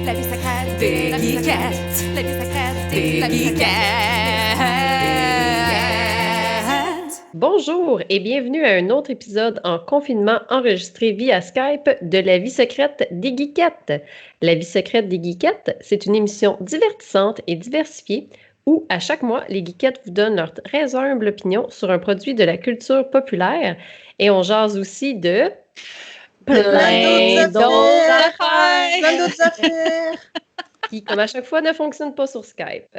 La vie secrète des geekettes. La vie secrète des geekettes. Bonjour et bienvenue à un autre épisode en confinement enregistré via Skype de La vie secrète des geekettes. La vie secrète des geekettes, c'est une émission divertissante et diversifiée où, à chaque mois, les geekettes vous donnent leur très humble opinion sur un produit de la culture populaire et on jase aussi de... Plein d'autres affaires qui, comme à chaque fois, ne fonctionnent pas sur Skype.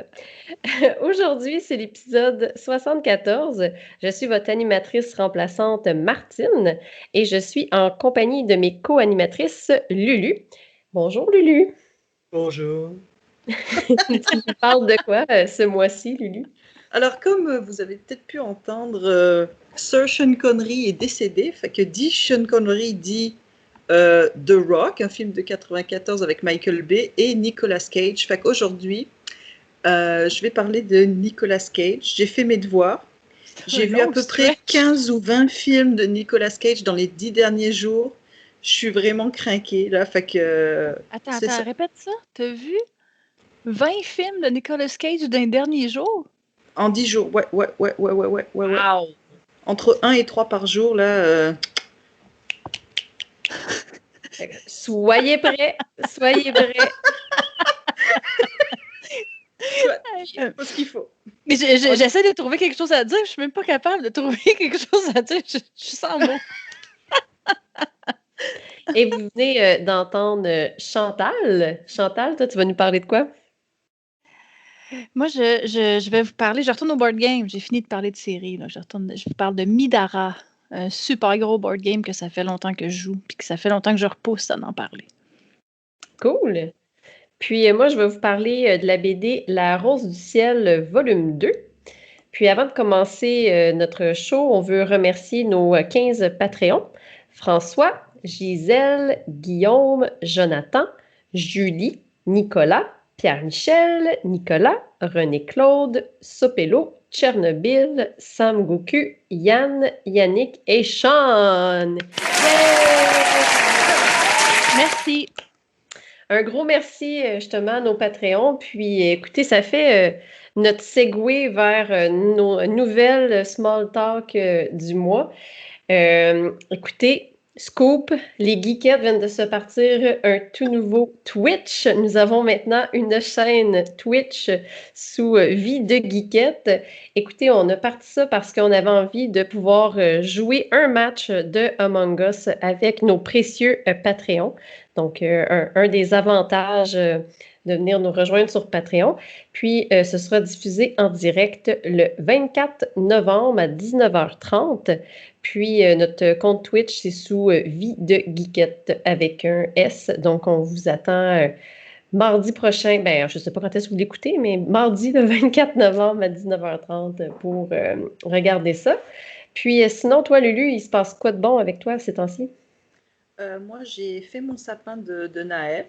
Aujourd'hui, c'est l'épisode 74. Je suis votre animatrice remplaçante Martine et je suis en compagnie de mes co-animatrices Lulu. Bonjour Lulu. Bonjour. Tu nous parles de quoi ce mois-ci, Lulu? Alors, comme vous avez peut-être pu entendre, Sir Sean Connery est décédé. Fait que dit Sean Connery dit The Rock, un film de 94 avec Michael Bay et Nicolas Cage. Fait qu'aujourd'hui, je vais parler de Nicolas Cage. J'ai fait mes devoirs. J'ai vu à peu près 15 ou 20 films de Nicolas Cage dans les 10 derniers jours. Je suis vraiment crinquée, là. Fait que... Attends, répète ça. T'as vu 20 films de Nicolas Cage dans les derniers jours? En 10 jours, ouais. Wow. Entre 1 et 3 par jour, là. Soyez prêts, soyez prêts. Pas ce qu'il faut. Mais j'essaie de trouver quelque chose à dire, je suis même pas capable de trouver quelque chose à dire, je suis sans mots. Et vous venez d'entendre Chantal. Chantal, toi, tu vas nous parler de quoi? Moi, je vais vous parler, je retourne au board game, j'ai fini de parler de série, là. Je vous parle de Midara, un super gros board game que ça fait longtemps que je joue, puis que ça fait longtemps que je repousse à en parler. Cool! Puis moi, je vais vous parler de la BD La Rose du Ciel, volume 2. Puis avant de commencer notre show, on veut remercier nos 15 Patreons. François, Gisèle, Guillaume, Jonathan, Julie, Nicolas, Pierre-Michel, Nicolas, René-Claude, Sopello, Tchernobyl, Sam Goku, Yann, Yannick et Sean. Merci! Un gros merci justement à nos Patreons. Puis écoutez, ça fait notre segue vers nos nouvelles small talk du mois. Écoutez, Scoop, les geekettes viennent de se partir un tout nouveau Twitch. Nous avons maintenant une chaîne Twitch sous Vie de Geekette. Écoutez, on a parti ça parce qu'on avait envie de pouvoir jouer un match de Among Us avec nos précieux Patreons. Donc, un des avantages de venir nous rejoindre sur Patreon. Puis, ce sera diffusé en direct le 24 novembre à 19h30. Puis, notre compte Twitch, c'est sous Vie de Geekette avec un S. Donc, on vous attend mardi prochain. Ben, je ne sais pas quand est-ce que vous l'écoutez, mais mardi le 24 novembre à 19h30 pour regarder ça. Puis, sinon, toi, Lulu, il se passe quoi de bon avec toi ces temps-ci? Moi, j'ai fait mon sapin de Naël,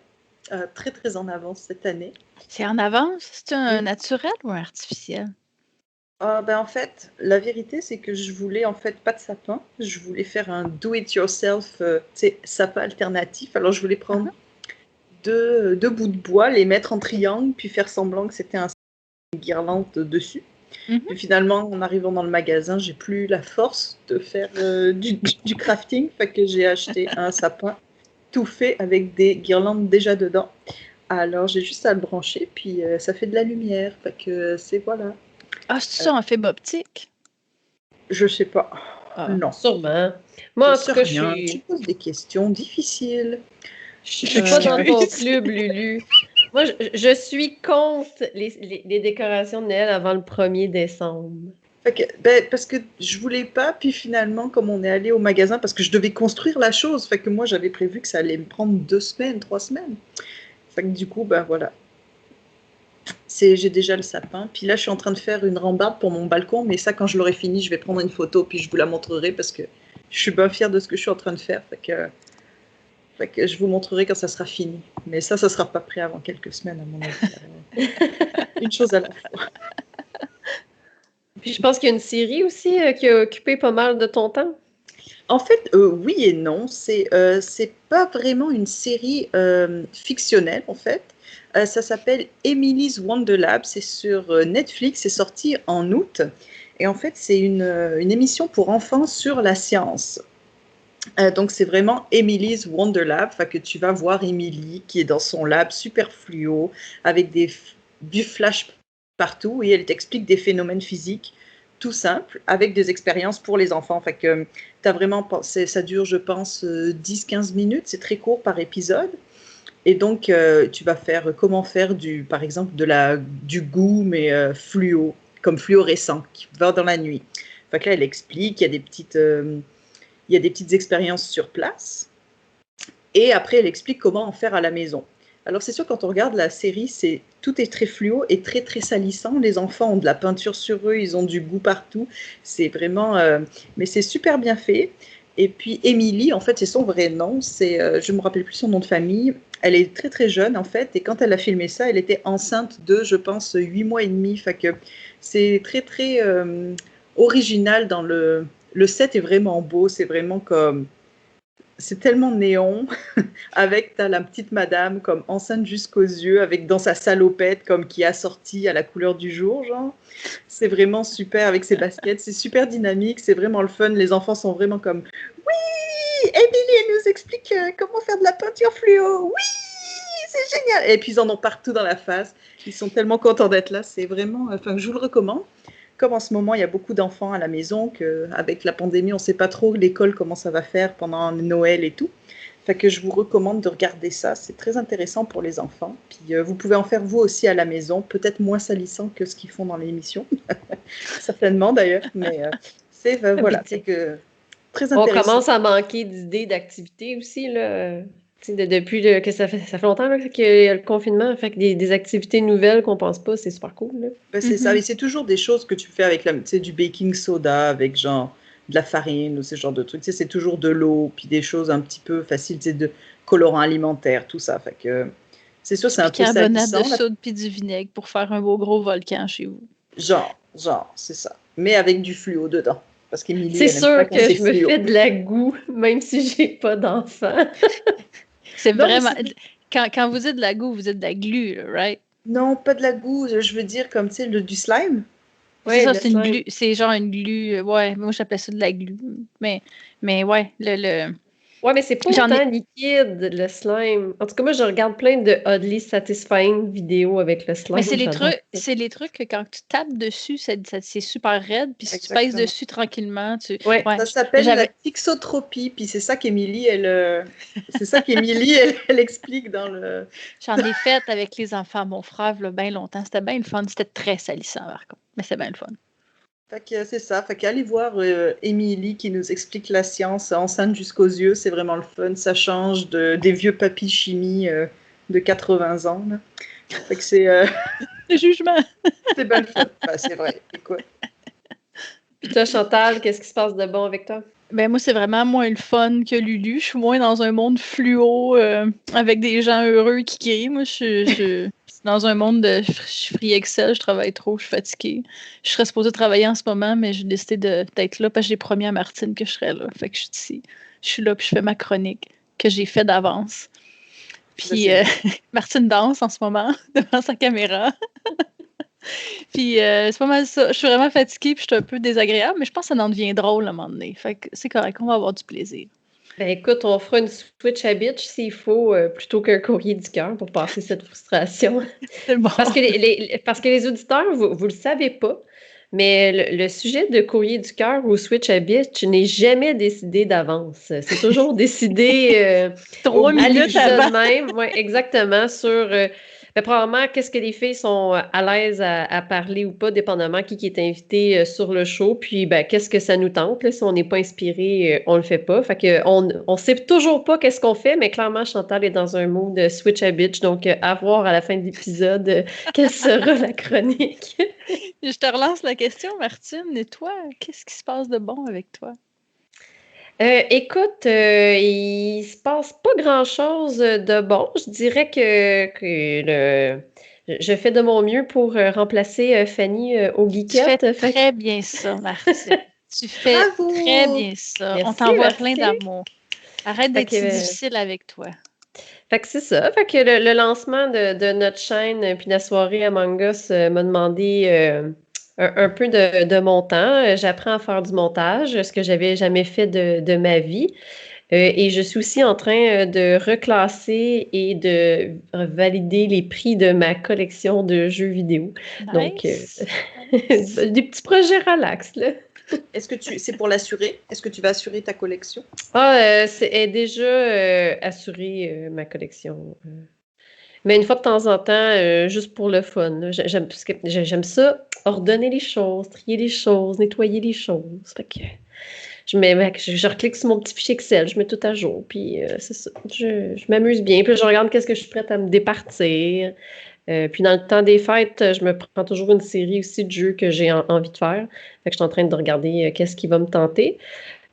très très en avance cette année. C'est en avance? C'est un naturel ou un artificiel? En fait, la vérité, c'est que je voulais en fait pas de sapin. Je voulais faire un do-it-yourself, sapin alternatif. Alors, je voulais prendre deux bouts de bois, les mettre en triangle, puis faire semblant que c'était une guirlande dessus. Puis finalement, en arrivant dans le magasin, j'ai plus la force de faire du crafting. Fait que j'ai acheté un sapin tout fait avec des guirlandes déjà dedans. Alors, j'ai juste à le brancher, puis ça fait de la lumière. Fait que voilà. Ah, c'est ça en fibre optique? Je sais pas. Non. Sûrement. Moi, en tout cas, Tu poses des questions difficiles. Je suis pas dans ton club, Lulu. Moi, je suis contre les décorations de Noël avant le 1er décembre. Fait que, parce que je voulais pas, puis finalement, comme on est allé au magasin, parce que je devais construire la chose, fait que moi, j'avais prévu que ça allait me prendre 2 semaines, 3 semaines. Fait que du coup, voilà. J'ai déjà le sapin. Puis là, je suis en train de faire une rambarde pour mon balcon, mais ça, quand je l'aurai fini, je vais prendre une photo, puis je vous la montrerai, parce que je suis bien fière de ce que je suis en train de faire. Fait que je vous montrerai quand ça sera fini. Mais ça sera pas prêt avant quelques semaines, à mon avis. Une chose à la fois. Puis je pense qu'il y a une série aussi qui a occupé pas mal de ton temps. En fait, oui et non. C'est pas vraiment une série fictionnelle, en fait. Ça s'appelle Emily's Wonder Lab. C'est sur Netflix. C'est sorti en août. Et en fait, c'est une émission pour enfants sur la science. Donc, c'est vraiment Emily's Wonder Lab. Enfin, que tu vas voir Emily qui est dans son lab super fluo avec du flash partout et elle t'explique des phénomènes physiques tout simples avec des expériences pour les enfants. Fait que t'as vraiment, ça dure, je pense, 10-15 minutes. C'est très court par épisode. Et donc, tu vas faire comment faire par exemple, du goût, mais fluo, comme fluorescent, qui va dans la nuit. Fait que là, elle explique, il y a des petites expériences sur place. Et après, elle explique comment en faire à la maison. Alors, c'est sûr, quand on regarde la série, tout est très fluo et très, très salissant. Les enfants ont de la peinture sur eux, ils ont du goût partout. C'est vraiment... mais c'est super bien fait. Et puis, Émilie, en fait, c'est son vrai nom. Je ne me rappelle plus son nom de famille. Elle est très, très jeune, en fait. Et quand elle a filmé ça, elle était enceinte de, je pense, 8 mois et demi. Fait que c'est très, très original dans le set est vraiment beau. C'est vraiment comme... C'est tellement néon, avec t'as la petite madame comme enceinte jusqu'aux yeux, avec dans sa salopette comme qui est assortie à la couleur du jour, genre. C'est vraiment super avec ses baskets, c'est super dynamique, c'est vraiment le fun. Les enfants sont vraiment comme oui, Emily, elle nous explique comment faire de la peinture fluo. Oui, c'est génial. Et puis ils en ont partout dans la face. Ils sont tellement contents d'être là. C'est vraiment, enfin, je vous le recommande. Comme en ce moment, il y a beaucoup d'enfants à la maison, qu'avec la pandémie, on ne sait pas trop l'école comment ça va faire pendant Noël et tout. Fait que je vous recommande de regarder ça. C'est très intéressant pour les enfants. Puis vous pouvez en faire vous aussi à la maison, peut-être moins salissant que ce qu'ils font dans l'émission. Certainement d'ailleurs. Mais voilà, c'est que très On intéressant. commence à manquer d'idées d'activités aussi, là. Tu sais, depuis que ça fait longtemps là, qu'il y a le confinement, fait que des activités nouvelles qu'on pense pas, c'est super cool, là. Ben, c'est ça, mais c'est toujours des choses que tu fais avec tu sais, du baking soda, avec genre de la farine ou ce genre de trucs. Tu sais, c'est toujours de l'eau, puis des choses un petit peu faciles, tu sais, de colorants alimentaires, tout ça. Fait que c'est sûr, c'est un peu Bicarbonate de salissant. soude puis du vinaigre pour faire un beau gros volcan chez vous. Genre, c'est ça. Mais avec du fluo dedans. Parce qu'Émilie, C'est elle aime pas sûr quand que c'est je me fluo. fais de la goût, même si j'ai pas d'enfant. C'est Non, mais vraiment. Quand vous dites de la goût, vous dites de la glu, là, right? non, pas de la gousse, je veux dire comme, tu sais, du slime. C'est Ouais, ça, le c'est une slime. glu. C'est genre une glu. Ouais, moi j'appelais ça de la glu. Mais ouais, Ouais, mais c'est pas j'en ai. autant liquide, le slime. En tout cas, moi, je regarde plein de oddly satisfying vidéos avec le slime. Mais c'est les J'adore trucs, ça. c'est les trucs que quand tu tapes dessus, c'est super raide. Puis si tu pèses Exactement. dessus tranquillement, Ouais. Ouais. Ça s'appelle la J'avais. tixotropie, puis c'est ça qu'Émilie, elle explique dans le... J'en ai fait avec les enfants, mon frère, là, bien longtemps. C'était bien le fun. C'était très salissant, par contre. Mais c'est bien le fun. Fait que c'est ça, fait qu'allez voir Émilie qui nous explique la science enceinte jusqu'aux yeux, c'est vraiment le fun, ça change des vieux papis chimie de 80 ans, là. Fait que Le jugement. c'est bien le fun. Ben, c'est vrai, écoute. Puis toi, Chantal, qu'est-ce qui se passe de bon avec toi? Ben moi, c'est vraiment moins le fun que Lulu. Je suis moins dans un monde fluo avec des gens heureux qui crient. Moi, je suis dans un monde de je suis free Excel, je travaille trop, je suis fatiguée. Je serais supposée travailler en ce moment, mais j'ai décidé d'être là parce que j'ai promis à Martine que je serais là. Fait que je suis ici. Je suis là puis je fais ma chronique que j'ai fait d'avance. Puis Martine danse en ce moment devant sa caméra. Puis c'est pas mal ça. Je suis vraiment fatiguée puis je suis un peu désagréable, mais je pense que ça en devient drôle à un moment donné. Fait que c'est correct, on va avoir du plaisir. Ben écoute, on fera une switch à bitch s'il faut, plutôt qu'un courrier du cœur pour passer cette frustration. C'est bon. Parce que les auditeurs, vous le savez pas, mais le sujet de courrier du cœur ou switch à bitch n'est jamais décidé d'avance. C'est toujours décidé 3 à minutes l'épisode avant. même, ouais, exactement, sur probablement qu'est-ce que les filles sont à l'aise à parler ou pas, dépendamment qui est invité sur le show. Puis ben, qu'est-ce que ça nous tente, là, si on n'est pas inspiré, on le fait pas. Fait que on sait toujours pas qu'est-ce qu'on fait, mais clairement Chantal est dans un mood de switch à bitch, donc à voir à la fin de l'épisode quelle sera la chronique. Je te relance la question, Martine. Et toi, qu'est-ce qui se passe de bon avec toi? Écoute, il se passe pas grand-chose de bon. Je dirais je fais de mon mieux pour remplacer Fanny au Tu fais geekette. Fait que très bien ça, Martine. Tu fais Bravo! très bien ça. On Merci, t'envoie plein merci. d'amour. Arrête Fait d'être si que, difficile avec toi. fait que c'est ça. Fait que le lancement de notre chaîne, puis la soirée Among Us m'a demandé un peu de mon temps. J'apprends à faire du montage, ce que j'avais jamais fait de ma vie. Et je suis aussi en train de reclasser et de valider les prix de ma collection de jeux vidéo. Donc, Nice. des petits projets relax, là. Est-ce que c'est pour l'assurer? Est-ce que tu vas assurer ta collection? C'est déjà assuré ma collection. Mais une fois de temps en temps, juste pour le fun, là. Parce que j'aime ça, ordonner les choses, trier les choses, nettoyer les choses. Fait que je reclique sur mon petit fichier Excel, je mets tout à jour, puis c'est ça. Je m'amuse bien, puis je regarde qu'est-ce que je suis prête à me départir. Puis dans le temps des fêtes, je me prends toujours une série aussi de jeux que j'ai envie de faire. Fait que je suis en train de regarder qu'est-ce qui va me tenter.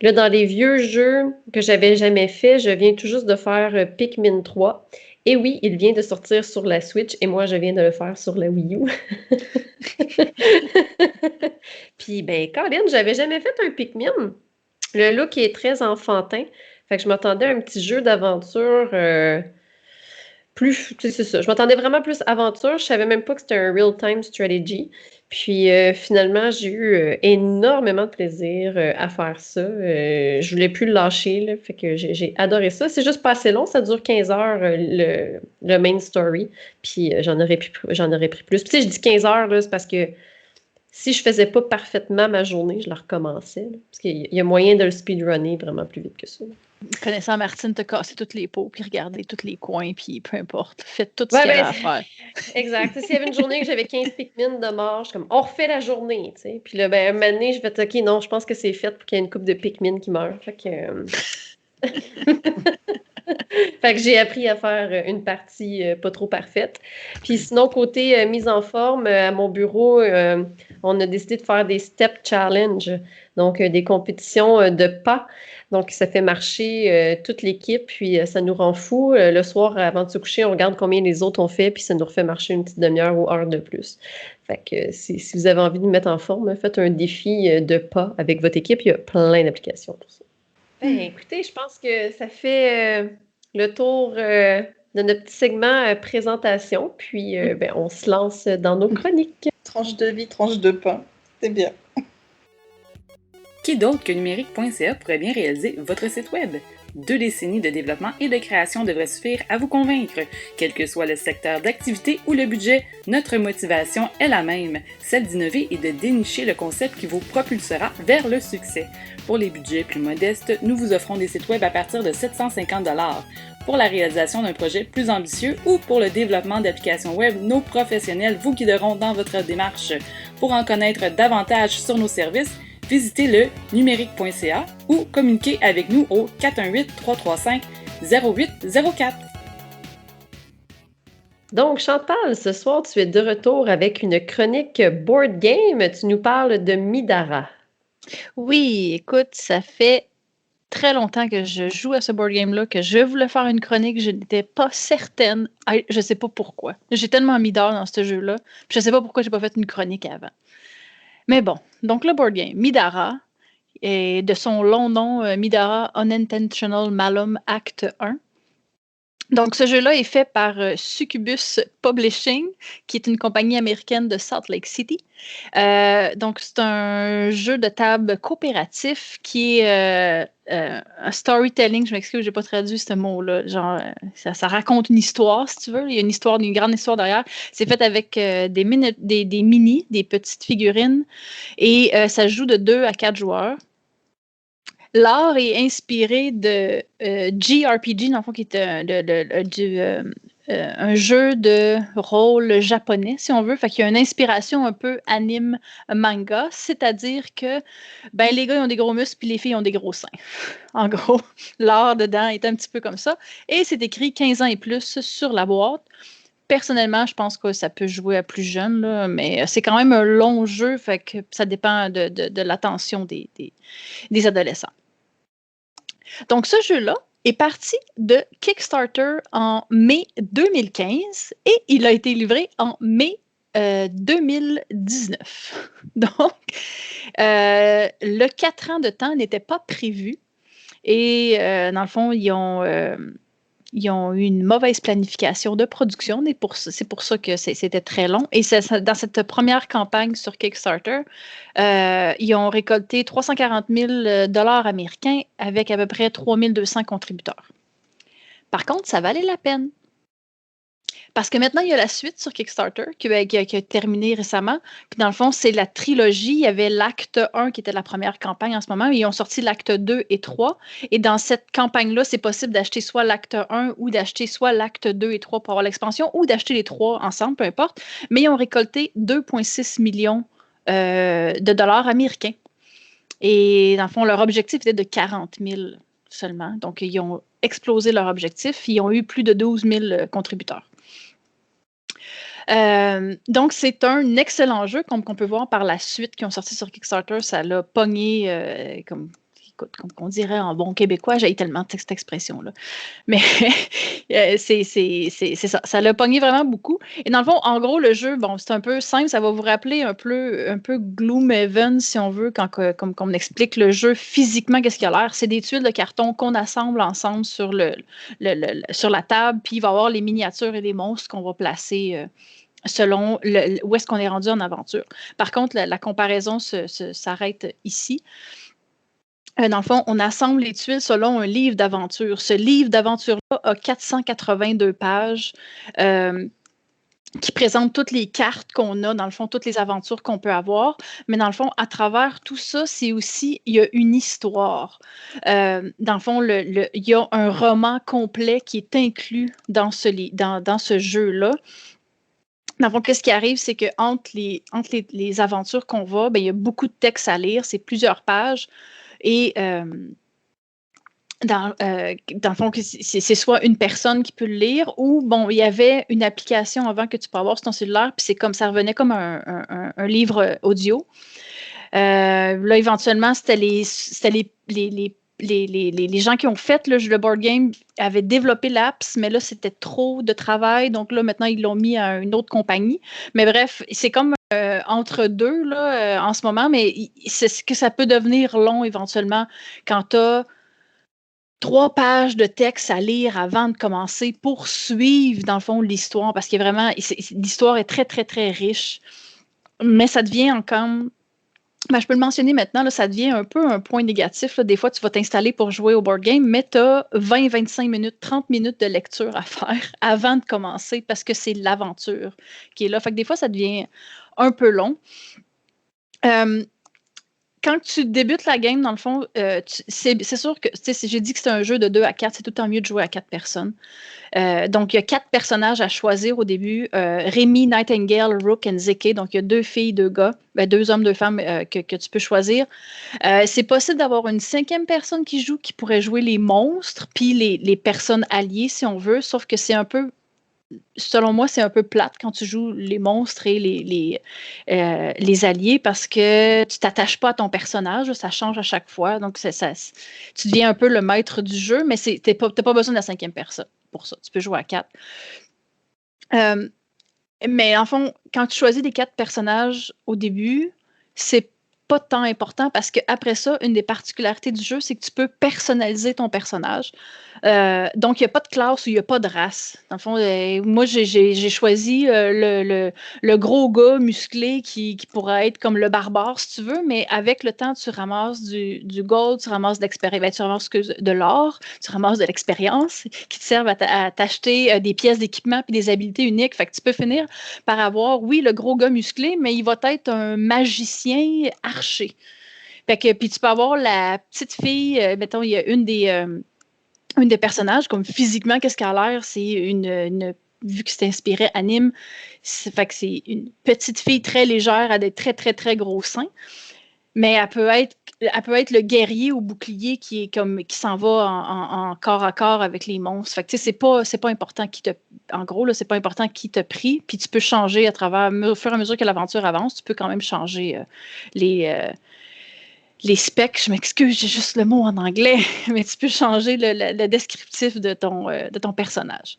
Là, dans les vieux jeux que j'avais jamais fait, je viens tout juste de faire Pikmin 3. Et oui, il vient de sortir sur la Switch et moi, je viens de le faire sur la Wii U. Puis, ben, Colin, j'avais jamais fait un Pikmin. Le look est très enfantin. Fait que je m'attendais à un petit jeu d'aventure plus. Tu sais, c'est ça. Je m'attendais vraiment plus aventure. Je savais même pas que c'était un real-time strategy. Puis finalement, j'ai eu énormément de plaisir à faire ça. Je voulais plus le lâcher, là. Fait que j'ai adoré ça. C'est juste pas assez long. Ça dure 15 heures, le main story. Puis j'en aurais pris plus. Puis tu sais, je dis 15 heures, là, c'est parce que si je faisais pas parfaitement ma journée, je la recommençais, là. Parce qu'il y a moyen de le speedrunner vraiment plus vite que ça. Connaissant Martine, te casser toutes les pots, puis regarder tous les coins, puis peu importe. Faites tout ce Ouais, qu'il y avait ben, à faire. exact. Tu sais, s'il y avait une journée que j'avais 15 Pikmin de mort, je suis comme, on refait la journée, tu sais. Puis là, ben, un moment donné, je vais OK, non, je pense que c'est fait pour qu'il y ait une couple de Pikmin qui meurent. Fait que, fait que j'ai appris à faire une partie pas trop parfaite. Puis sinon, côté mise en forme, à mon bureau, on a décidé de faire des step challenge, donc des compétitions de pas. Donc, ça fait marcher toute l'équipe, puis ça nous rend fou. Le soir, avant de se coucher, on regarde combien les autres ont fait, puis ça nous refait marcher une petite demi-heure ou heure de plus. Fait que si vous avez envie de vous mettre en forme, faites un défi de pas avec votre équipe. Il y a plein d'applications pour ça. Ben, écoutez, je pense que ça fait le tour de notre petit segment présentation. Puis, ben, on se lance dans nos chroniques. Tranche de vie, tranche de pain. C'est bien. Qui d'autre que numérique.ca pourrait bien réaliser votre site web? 2 décennies de développement et de création devraient suffire à vous convaincre. Quel que soit le secteur d'activité ou le budget, notre motivation est la même, celle d'innover et de dénicher le concept qui vous propulsera vers le succès. Pour les budgets plus modestes, nous vous offrons des sites web à partir de 750 $. Pour la réalisation d'un projet plus ambitieux ou pour le développement d'applications web, nos professionnels vous guideront dans votre démarche. Pour en connaître davantage sur nos services, visitez le numérique.ca ou communiquez avec nous au 418-335-0804. Donc, Chantal, ce soir, tu es de retour avec une chronique board game. Tu nous parles de Midara. Oui, écoute, ça fait très longtemps que je joue à ce board game-là, que je voulais faire une chronique, je n'étais pas certaine. Je sais pas pourquoi. J'ai tellement mis d'heures dans ce jeu-là, puis je sais pas pourquoi j'ai pas fait une chronique avant. Mais bon, donc le board game, Midara, et de son long nom, Midara Unintentional Malum Act 1. Donc, ce jeu-là est fait par Succubus Publishing, qui est une compagnie américaine de Salt Lake City. Donc, c'est un jeu de table coopératif qui est un storytelling. Je m'excuse, je n'ai pas traduit ce mot-là. Genre, ça raconte une histoire, si tu veux. Il y a une grande histoire derrière. C'est fait avec des mini, des petites figurines. Et ça joue de 2 à 4 joueurs. L'art est inspiré de JRPG, dans le fond, qui est un jeu de rôle japonais, si on veut. Fait qu'il y a une inspiration un peu anime manga, c'est-à-dire que ben, les gars ils ont des gros muscles puis les filles ont des gros seins. En gros, l'art dedans est un petit peu comme ça. Et c'est écrit 15 ans et plus sur la boîte. Personnellement, je pense que ça peut jouer à plus jeune, là, mais c'est quand même un long jeu, fait que ça dépend de l'attention des adolescents. Donc, ce jeu-là est parti de Kickstarter en mai 2015 et il a été livré en mai 2019. Donc, le 4 ans de temps n'était pas prévu. Et dans le fond, ils ont eu une mauvaise planification de production. Et c'est pour ça que c'était très long. Et dans cette première campagne sur Kickstarter, ils ont récolté 340 000 $ américains avec à peu près 3200 contributeurs. Par contre, ça valait la peine. Parce que maintenant, il y a la suite sur Kickstarter qui a terminé récemment. Puis dans le fond, c'est la trilogie. Il y avait l'acte 1 qui était la première campagne en ce moment. Ils ont sorti l'acte 2 et 3. Et dans cette campagne-là, c'est possible d'acheter soit l'acte 1 ou d'acheter soit l'acte 2 et 3 pour avoir l'expansion ou d'acheter les trois ensemble, peu importe. Mais ils ont récolté 2,6 millions de dollars américains. Et dans le fond, leur objectif était de 40 000 seulement. Donc, ils ont explosé leur objectif. Ils ont eu plus de 12 000 contributeurs. Donc, c'est un excellent jeu, comme qu'on peut voir par la suite qui ont sorti sur Kickstarter. Ça l'a pogné, comme on dirait en bon québécois. J'ai tellement cette expression-là. Mais c'est ça. Ça l'a pogné vraiment beaucoup. Et dans le fond, en gros, le jeu, bon, c'est un peu simple. Ça va vous rappeler un peu Gloomhaven, si on veut, comme on explique le jeu physiquement, qu'est-ce qu'il a l'air. C'est des tuiles de carton qu'on assemble ensemble sur la table. Puis il va y avoir les miniatures et les monstres qu'on va placer selon où est-ce qu'on est rendu en aventure. Par contre, la comparaison s'arrête ici. Dans le fond, on assemble les tuiles selon un livre d'aventure. Ce livre d'aventure-là a 482 pages qui présente toutes les cartes qu'on a, dans le fond, toutes les aventures qu'on peut avoir. Mais dans le fond, à travers tout ça, il y a une histoire. Dans le fond, il y a un roman complet qui est inclus dans ce jeu-là. Dans le fond, qu'est-ce qui arrive, c'est qu'entre les aventures qu'on va, il y a beaucoup de textes à lire, c'est plusieurs pages. Et dans le fond, c'est soit une personne qui peut le lire ou, bon, il y avait une application avant que tu peux avoir sur ton cellulaire, puis ça revenait comme un livre audio. Là, éventuellement, c'était les gens qui ont fait le board game avaient développé l'apps, mais là, c'était trop de travail. Donc là, maintenant, ils l'ont mis à une autre compagnie. Mais bref, c'est comme entre deux là, en ce moment, mais c'est ce que ça peut devenir long éventuellement quand tu as 3 pages de texte à lire avant de commencer pour suivre, dans le fond, l'histoire, parce que vraiment, l'histoire est très, très, très riche. Mais ça devient encore... je peux le mentionner maintenant, là, ça devient un peu un point négatif. Là. Des fois, tu vas t'installer pour jouer au board game, mais tu as 20, 25 minutes, 30 minutes de lecture à faire avant de commencer parce que c'est l'aventure qui est là. Fait que des fois, ça devient un peu long. Quand tu débutes la game, dans le fond, c'est sûr que j'ai dit que c'est un jeu de 2 à 4, c'est tout le temps mieux de jouer à 4 personnes. Donc, il y a 4 personnages à choisir au début. Rémi, Nightingale, Rook et Zeke. Donc, il y a 2 filles, 2 gars, 2 hommes, 2 femmes que tu peux choisir. C'est possible d'avoir une 5e personne qui pourrait jouer les monstres, puis les personnes alliées, si on veut, sauf que c'est un peu... Selon moi, c'est un peu plate quand tu joues les monstres et les alliés parce que tu t'attaches pas à ton personnage, ça change à chaque fois. Donc, tu deviens un peu le maître du jeu, mais tu n'as pas besoin de la 5e personne pour ça. Tu peux jouer à 4. Mais en fond, quand tu choisis les 4 personnages au début, c'est pas tant important parce qu'après ça, une des particularités du jeu, c'est que tu peux personnaliser ton personnage. Donc, il n'y a pas de classe ou il n'y a pas de race. Dans le fond, moi, j'ai choisi le gros gars musclé qui pourrait être comme le barbare, si tu veux, mais avec le temps, tu ramasses du gold, tu ramasses de l'expérience, tu ramasses de l'or, tu ramasses de l'expérience qui te servent à t'acheter des pièces d'équipement et des habiletés uniques. Fait que tu peux finir par avoir, oui, le gros gars musclé, mais il va être un magicien archer. Fait que, puis tu peux avoir la petite fille, mettons, il y a une des personnages, comme physiquement, qu'est-ce qu'elle a l'air, c'est vu que c'est inspiré anime, fait que c'est une petite fille très légère à des très, très, très gros seins. Mais elle peut être le guerrier au bouclier qui s'en va en corps à corps avec les monstres. Fait que c'est pas important en gros, là, c'est pas important qui te prie, puis tu peux changer au fur et à mesure que l'aventure avance, tu peux quand même changer les specs, je m'excuse, j'ai juste le mot en anglais, mais tu peux changer le descriptif de ton personnage.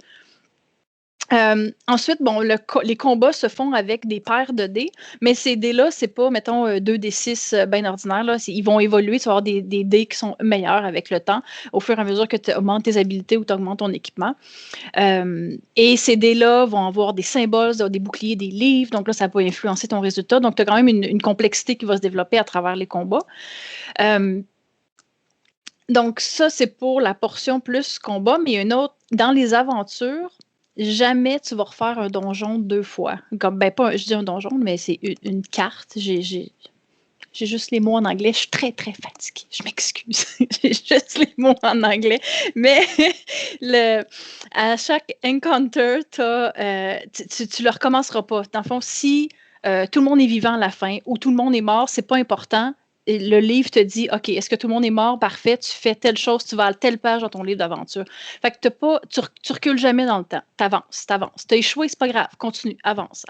Ensuite, bon, les combats se font avec des paires de dés, mais ces dés-là, c'est pas, mettons, 2d6 bien ordinaires. Là. Ils vont évoluer, tu vas avoir des dés qui sont meilleurs avec le temps, au fur et à mesure que tu augmentes tes habiletés ou tu augmentes ton équipement. Et ces dés-là vont avoir des symboles, des boucliers, des livres, donc là, ça peut influencer ton résultat. Donc, tu as quand même une complexité qui va se développer à travers les combats. Donc, ça, c'est pour la portion plus combat, mais il y a une autre, dans les aventures, jamais tu vas refaire un donjon 2 fois. Comme, je dis un donjon, mais c'est une carte. J'ai juste les mots en anglais. Je suis très, très fatiguée. Je m'excuse. J'ai juste les mots en anglais. Mais à chaque encounter, tu ne le recommenceras pas. Dans le fond, si tout le monde est vivant à la fin ou tout le monde est mort, c'est pas important. Le livre te dit, OK, est-ce que tout le monde est mort? Parfait, tu fais telle chose, tu vas à telle page dans ton livre d'aventure. Fait que tu recules jamais dans le temps. T'avances. T'as échoué, c'est pas grave. Continue, avance.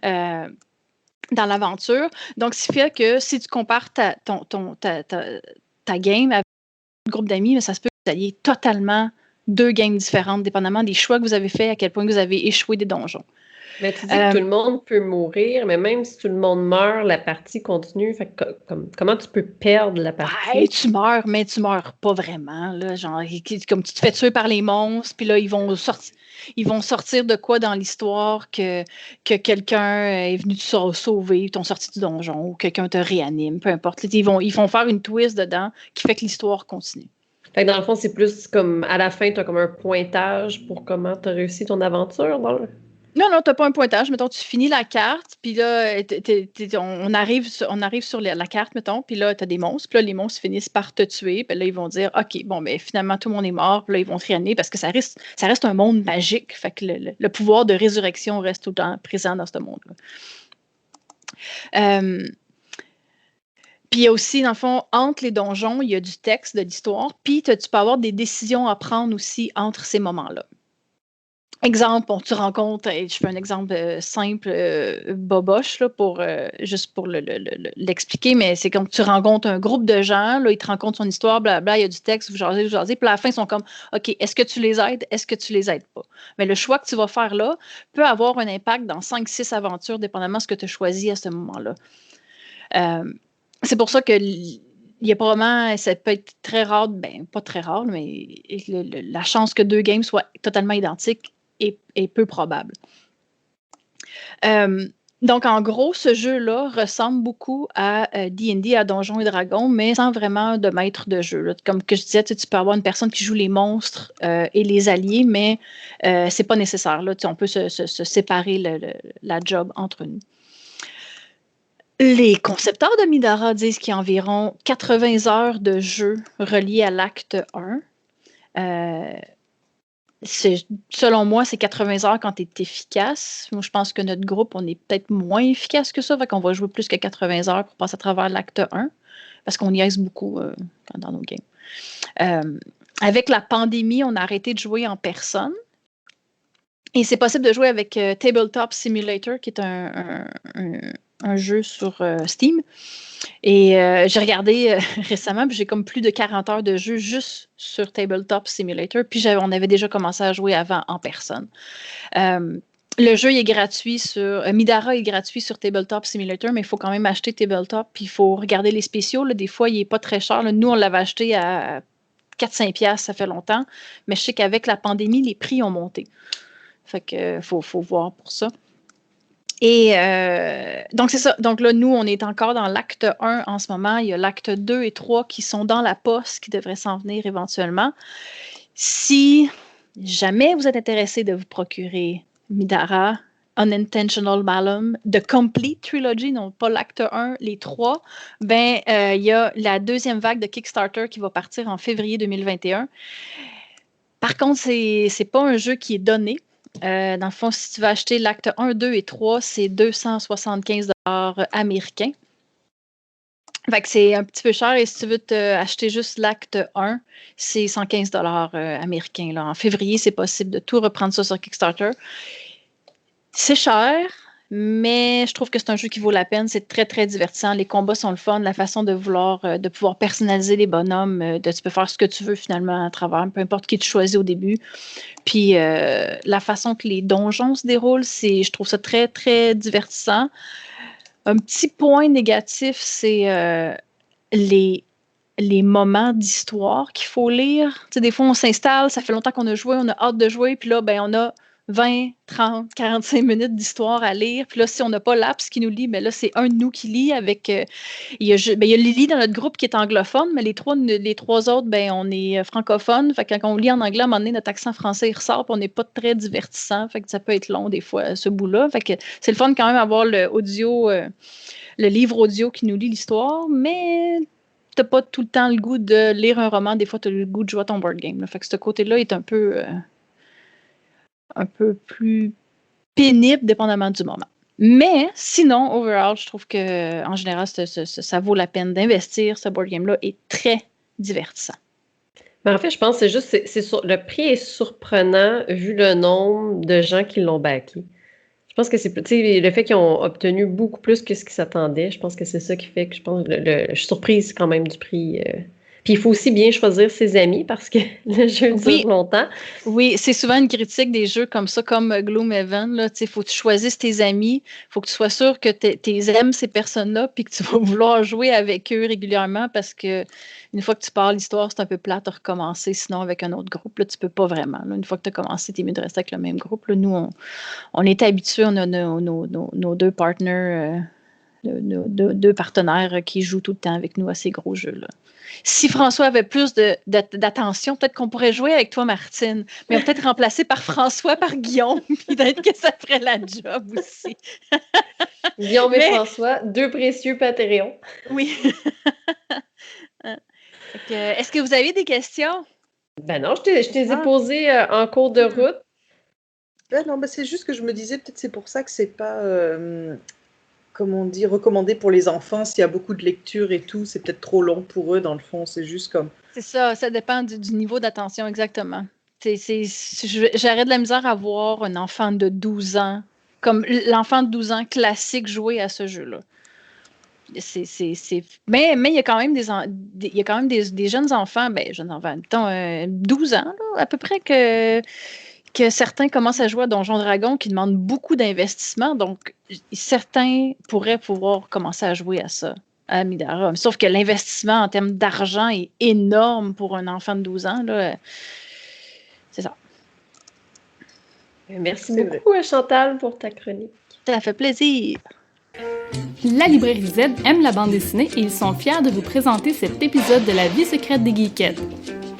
Dans l'aventure. Donc, ce qui fait que si tu compares ta game avec un groupe d'amis, ça se peut que vous ayez totalement 2 games différentes, dépendamment des choix que vous avez faits, à quel point vous avez échoué des donjons. Mais tu dis que tout le monde peut mourir, mais même si tout le monde meurt, la partie continue. Fait que, comment tu peux perdre la partie? Tu meurs, mais tu meurs pas vraiment. Là, genre, comme tu te fais tuer par les monstres, puis là, ils vont sortir de quoi dans l'histoire que quelqu'un est venu te sauver, ils t'ont sorti du donjon, ou quelqu'un te réanime, peu importe. Ils vont faire une twist dedans qui fait que l'histoire continue. Fait que dans le fond, c'est plus comme à la fin, tu as comme un pointage pour comment tu as réussi ton aventure. Non, tu n'as pas un pointage. Mettons, tu finis la carte, puis là, on arrive sur la carte, mettons, puis là, tu as des monstres, puis là, les monstres finissent par te tuer, puis là, ils vont dire, OK, bon, mais finalement, tout le monde est mort, puis là, ils vont te réanimer parce que ça reste un monde magique, fait que le pouvoir de résurrection reste tout le temps présent dans ce monde-là. Puis il y a aussi, dans le fond, entre les donjons, il y a du texte, de l'histoire, puis tu peux avoir des décisions à prendre aussi entre ces moments-là. Exemple, tu rencontres, je fais un exemple simple, boboche, là, juste pour l'expliquer, mais c'est comme tu rencontres un groupe de gens, là, ils te racontent son histoire, blablabla, il y a du texte, vous jasez, puis à la fin, ils sont comme, OK, est-ce que tu les aides, est-ce que tu les aides pas? Mais le choix que tu vas faire là peut avoir un impact dans 5-6 aventures, dépendamment de ce que tu as choisi à ce moment-là. C'est pour ça que il y a probablement, ça peut être très rare, pas très rare, mais la chance que 2 games soient totalement identiques est peu probable. Donc, en gros, ce jeu-là ressemble beaucoup à D&D, à Donjons et Dragons, mais sans vraiment de maître de jeu. Là. Comme que je disais, tu peux avoir une personne qui joue les monstres et les alliés, mais c'est pas nécessaire. Là. On peut se séparer la job entre nous. Les concepteurs de Midara disent qu'il y a environ 80 heures de jeu reliés à l'acte 1. Selon moi, c'est 80 heures quand tu es efficace. Moi, je pense que notre groupe, on est peut-être moins efficace que ça, fait qu'on va jouer plus que 80 heures pour passer à travers l'acte 1, parce qu'on niaise beaucoup dans nos games. Avec la pandémie, on a arrêté de jouer en personne. Et c'est possible de jouer avec Tabletop Simulator, qui est un jeu sur Steam. Et j'ai regardé récemment, puis j'ai comme plus de 40 heures de jeu juste sur Tabletop Simulator, puis on avait déjà commencé à jouer avant en personne. Le jeu est gratuit Midara est gratuit sur Tabletop Simulator, mais il faut quand même acheter Tabletop, puis il faut regarder les spéciaux. Là, des fois, il n'est pas très cher. Là. Nous, on l'avait acheté à 4-5$, ça fait longtemps, mais je sais qu'avec la pandémie, les prix ont monté. Fait que faut voir pour ça. Et donc, c'est ça. Donc là, nous, on est encore dans l'acte 1 en ce moment. Il y a l'acte 2 et 3 qui sont dans la poste, qui devraient s'en venir éventuellement. Si jamais vous êtes intéressé de vous procurer Midara, Unintentional Malum, The Complete Trilogy, non pas l'acte 1, les 3, il y a la deuxième vague de Kickstarter qui va partir en février 2021. Par contre, c'est pas un jeu qui est donné. Dans le fond, si tu veux acheter l'acte 1, 2 et 3, c'est 275$ américains. Fait que c'est un petit peu cher. Et si tu veux acheter juste l'acte 1, c'est 115$ américains. Là. En février, c'est possible de tout reprendre ça sur Kickstarter. C'est cher, mais je trouve que c'est un jeu qui vaut la peine. C'est très, très divertissant. Les combats sont le fun. La façon de pouvoir personnaliser les bonhommes, tu peux faire ce que tu veux finalement à travers, peu importe qui tu choisis au début. Puis la façon que les donjons se déroulent, je trouve ça très, très divertissant. Un petit point négatif, c'est les moments d'histoire qu'il faut lire. Tu sais, des fois, on s'installe, ça fait longtemps qu'on a joué, on a hâte de jouer, puis là, ben, on a 20, 30, 45 minutes d'histoire à lire. Puis là, si on n'a pas Laps qui nous lit, mais là, c'est un de nous qui lit avec... il y a Lily dans notre groupe qui est anglophone, mais les trois autres, ben, on est francophone. Fait que quand on lit en anglais, à un moment donné, notre accent français, il ressort, puis on n'est pas très divertissant. Fait que ça peut être long, des fois, ce bout-là. Fait que c'est le fun quand même d'avoir le livre audio qui nous lit l'histoire, mais t'as pas tout le temps le goût de lire un roman. Des fois, tu as le goût de jouer à ton board game. Là. Fait que ce côté-là est un peu plus pénible, dépendamment du moment. Mais sinon, overall, je trouve que en général, ça vaut la peine d'investir. Ce board game-là est très divertissant. Mais en fait, je pense que c'est juste, le prix est surprenant vu le nombre de gens qui l'ont backé. Je pense que c'est le fait qu'ils ont obtenu beaucoup plus que ce qu'ils s'attendaient. Je pense que c'est ça qui fait que je suis surprise quand même du prix. Puis il faut aussi bien choisir ses amis parce que le jeu dure longtemps. Oui, c'est souvent une critique des jeux comme ça, comme Gloomhaven. Il faut que tu choisisses tes amis. Il faut que tu sois sûr que tu aimes ces personnes-là puis que tu vas vouloir jouer avec eux régulièrement parce que une fois que tu pars l'histoire, c'est un peu plate de recommencer. Sinon, avec un autre groupe, là, tu peux pas vraiment. Là. Une fois que tu as commencé, tu es mieux de rester avec le même groupe. Là. Nous, on était habitués, on a nos deux partners, deux partenaires qui jouent tout le temps avec nous à ces gros jeux-là. Si François avait plus d'attention, peut-être qu'on pourrait jouer avec toi, Martine, mais peut-être remplacer par François, par Guillaume, puis peut-être que ça ferait la job aussi. Guillaume et François, deux précieux Patreons. Oui. Est-ce que vous avez des questions? Ben non, je t'ai ai posées en cours de route. Ben non, c'est juste que je me disais, peut-être c'est pour ça que c'est pas... comment on dit, recommandé pour les enfants, s'il y a beaucoup de lecture et tout, c'est peut-être trop long pour eux, dans le fond, c'est juste comme... C'est ça dépend du niveau d'attention, exactement. J'aurais de la misère à voir un enfant de 12 ans, comme l'enfant de 12 ans classique jouer à ce jeu-là. Mais il y a quand même des jeunes enfants, jeunes enfants, mettons 12 ans, là, à peu près, que certains commencent à jouer à Donjons Dragons qui demandent beaucoup d'investissement. Donc, certains pourraient pouvoir commencer à jouer à ça, à Midara. Sauf que l'investissement en termes d'argent est énorme pour un enfant de 12 ans. Là. C'est ça. Merci beaucoup, Chantal, pour ta chronique. Ça fait plaisir. La Librairie Z aime la bande dessinée et ils sont fiers de vous présenter cet épisode de La vie secrète des geekettes.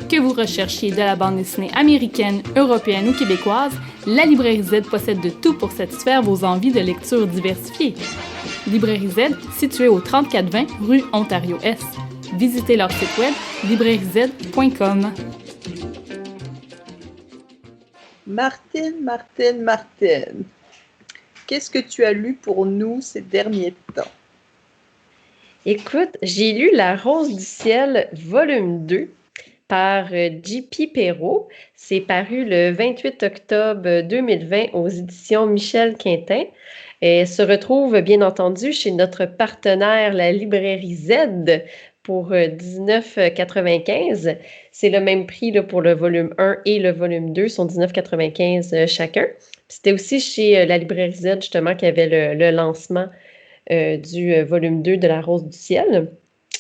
Que vous recherchiez de la bande dessinée américaine, européenne ou québécoise, la Librairie Z possède de tout pour satisfaire vos envies de lecture diversifiées. Librairie Z, située au 3420 rue Ontario-Est. Visitez leur site web librairiez.com. Martine, qu'est-ce que tu as lu pour nous ces derniers temps? Écoute, j'ai lu La Rose du ciel, volume 2. Par J.P. Perrault. C'est paru le 28 octobre 2020 aux éditions Michel Quintin. Et se retrouve bien entendu chez notre partenaire, la Librairie Z, pour 19,95. C'est le même prix là, pour le volume 1 et le volume 2, sont 19,95 chacun. C'était aussi chez la Librairie Z, justement, qu'il y avait le lancement du volume 2 de La Rose du ciel.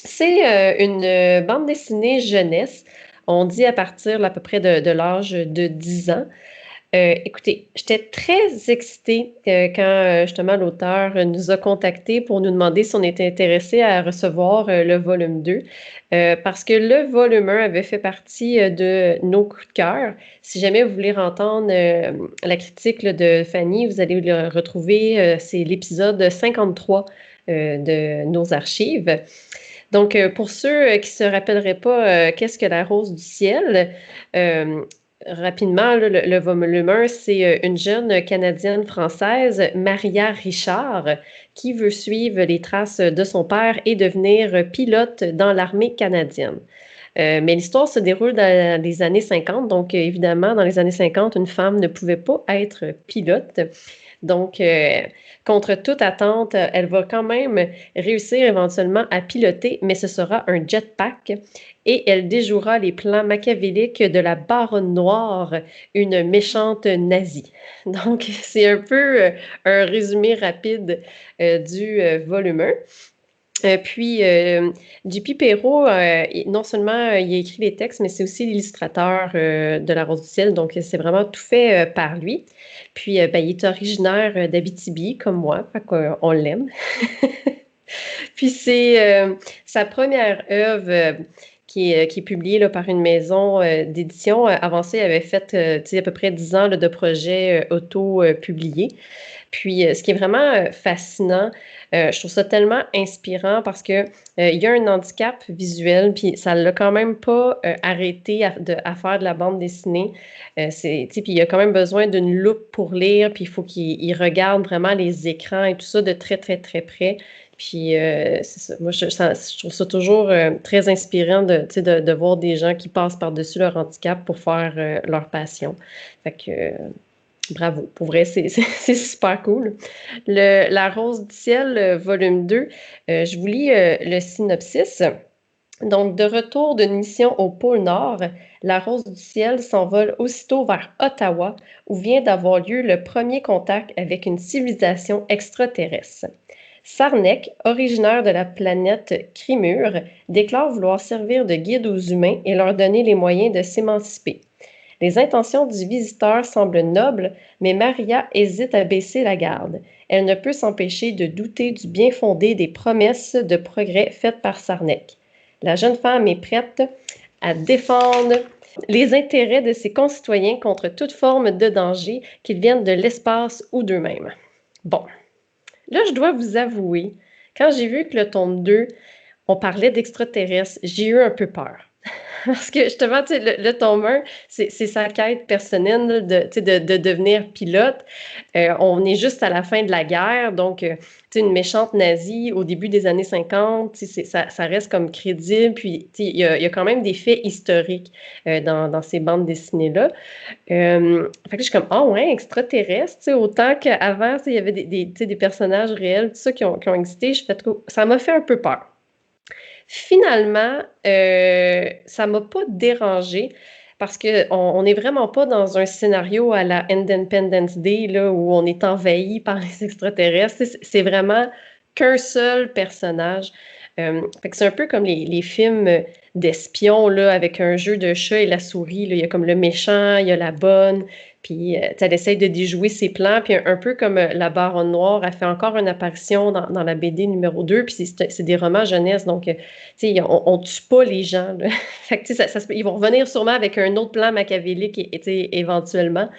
C'est une bande dessinée jeunesse. On dit à partir à peu près de l'âge de 10 ans. Écoutez, j'étais très excitée quand justement l'auteur nous a contactés pour nous demander si on était intéressé à recevoir le volume 2 parce que le volume 1 avait fait partie de nos coups de cœur. Si jamais vous voulez entendre la critique là, de Fanny, vous allez le retrouver, c'est l'épisode 53 de nos archives. Donc, pour ceux qui ne se rappelleraient pas, qu'est-ce que La Rose du ciel? Rapidement, le volume 1, c'est une jeune Canadienne-Française, Maria Richard, qui veut suivre les traces de son père et devenir pilote dans l'armée canadienne. Mais l'histoire se déroule dans les années 50, donc évidemment, dans les années 50, une femme ne pouvait pas être pilote. Donc, contre toute attente, elle va quand même réussir éventuellement à piloter, mais ce sera un jetpack et elle déjouera les plans machiavéliques de la Baronne Noire, une méchante nazie. Donc, c'est un peu un résumé rapide du volume 1. J.P. Perrault, non seulement il a écrit les textes, mais c'est aussi l'illustrateur de La Rose du Ciel, donc c'est vraiment tout fait par lui. Puis, il est originaire d'Abitibi, comme moi, fait qu'on l'aime. Puis, c'est sa première œuvre qui est publiée là, par une maison d'édition. Avant ça, il avait fait à peu près 10 ans là, de projets auto-publiés. Puis, ce qui est vraiment fascinant, je trouve ça tellement inspirant parce que il y a un handicap visuel, puis ça l'a quand même pas arrêté à faire de la bande dessinée. Puis il a quand même besoin d'une loupe pour lire, puis il faut qu'il regarde vraiment les écrans et tout ça de très, très, très près. Puis, c'est ça. Moi, je trouve ça toujours très inspirant de voir des gens qui passent par-dessus leur handicap pour faire leur passion. Fait que... bravo, pour vrai, c'est super cool. La Rose du Ciel, volume 2, je vous lis le synopsis. Donc, de retour d'une mission au pôle Nord, la Rose du Ciel s'envole aussitôt vers Ottawa, où vient d'avoir lieu le premier contact avec une civilisation extraterrestre. Sarnek, originaire de la planète Crimur, déclare vouloir servir de guide aux humains et leur donner les moyens de s'émanciper. Les intentions du visiteur semblent nobles, mais Maria hésite à baisser la garde. Elle ne peut s'empêcher de douter du bien fondé des promesses de progrès faites par Sarnek. La jeune femme est prête à défendre les intérêts de ses concitoyens contre toute forme de danger, qu'ils viennent de l'espace ou d'eux-mêmes. Bon, là, je dois vous avouer, quand j'ai vu que le tome 2, on parlait d'extraterrestres, j'ai eu un peu peur. Parce que justement, le tome 1, c'est sa quête personnelle de devenir pilote. On est juste à la fin de la guerre, donc une méchante nazie au début des années 50, ça reste comme crédible. Puis il y a quand même des faits historiques dans ces bandes dessinées-là. Fait que je suis comme, ah ouais, extraterrestre, autant qu'avant, il y avait des personnages réels, tout ça qui ont existé. Ça m'a fait un peu peur. Finalement, ça m'a pas dérangé parce qu'on n'est vraiment pas dans un scénario à la Independence Day là, où on est envahi par les extraterrestres. C'est vraiment qu'un seul personnage. Fait que c'est un peu comme les films d'espions là, avec un jeu de chat et la souris. Là. Il y a comme le méchant, il y a la bonne, puis elle essaye de déjouer ses plans. Puis un peu comme la Baronne Noire, elle fait encore une apparition dans la BD numéro 2. Puis c'est des romans jeunesse, donc on tue pas les gens. Là. Fait que, ils vont revenir sûrement avec un autre plan machiavélique éventuellement.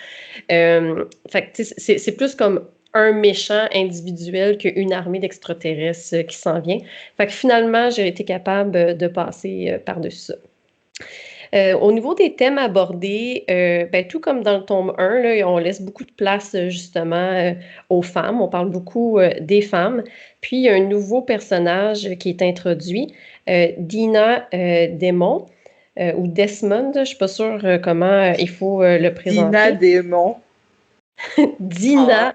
Fait que c'est plus comme un méchant individuel qu'une armée d'extraterrestres qui s'en vient. Fait que finalement, j'ai été capable de passer par-dessus ça. Au niveau des thèmes abordés, tout comme dans le tome 1, là, on laisse beaucoup de place justement aux femmes. On parle beaucoup des femmes. Puis, il y a un nouveau personnage qui est introduit, Dina Desmond, ou Desmond, je ne suis pas sûre comment il faut le présenter. Dina Desmond. Dina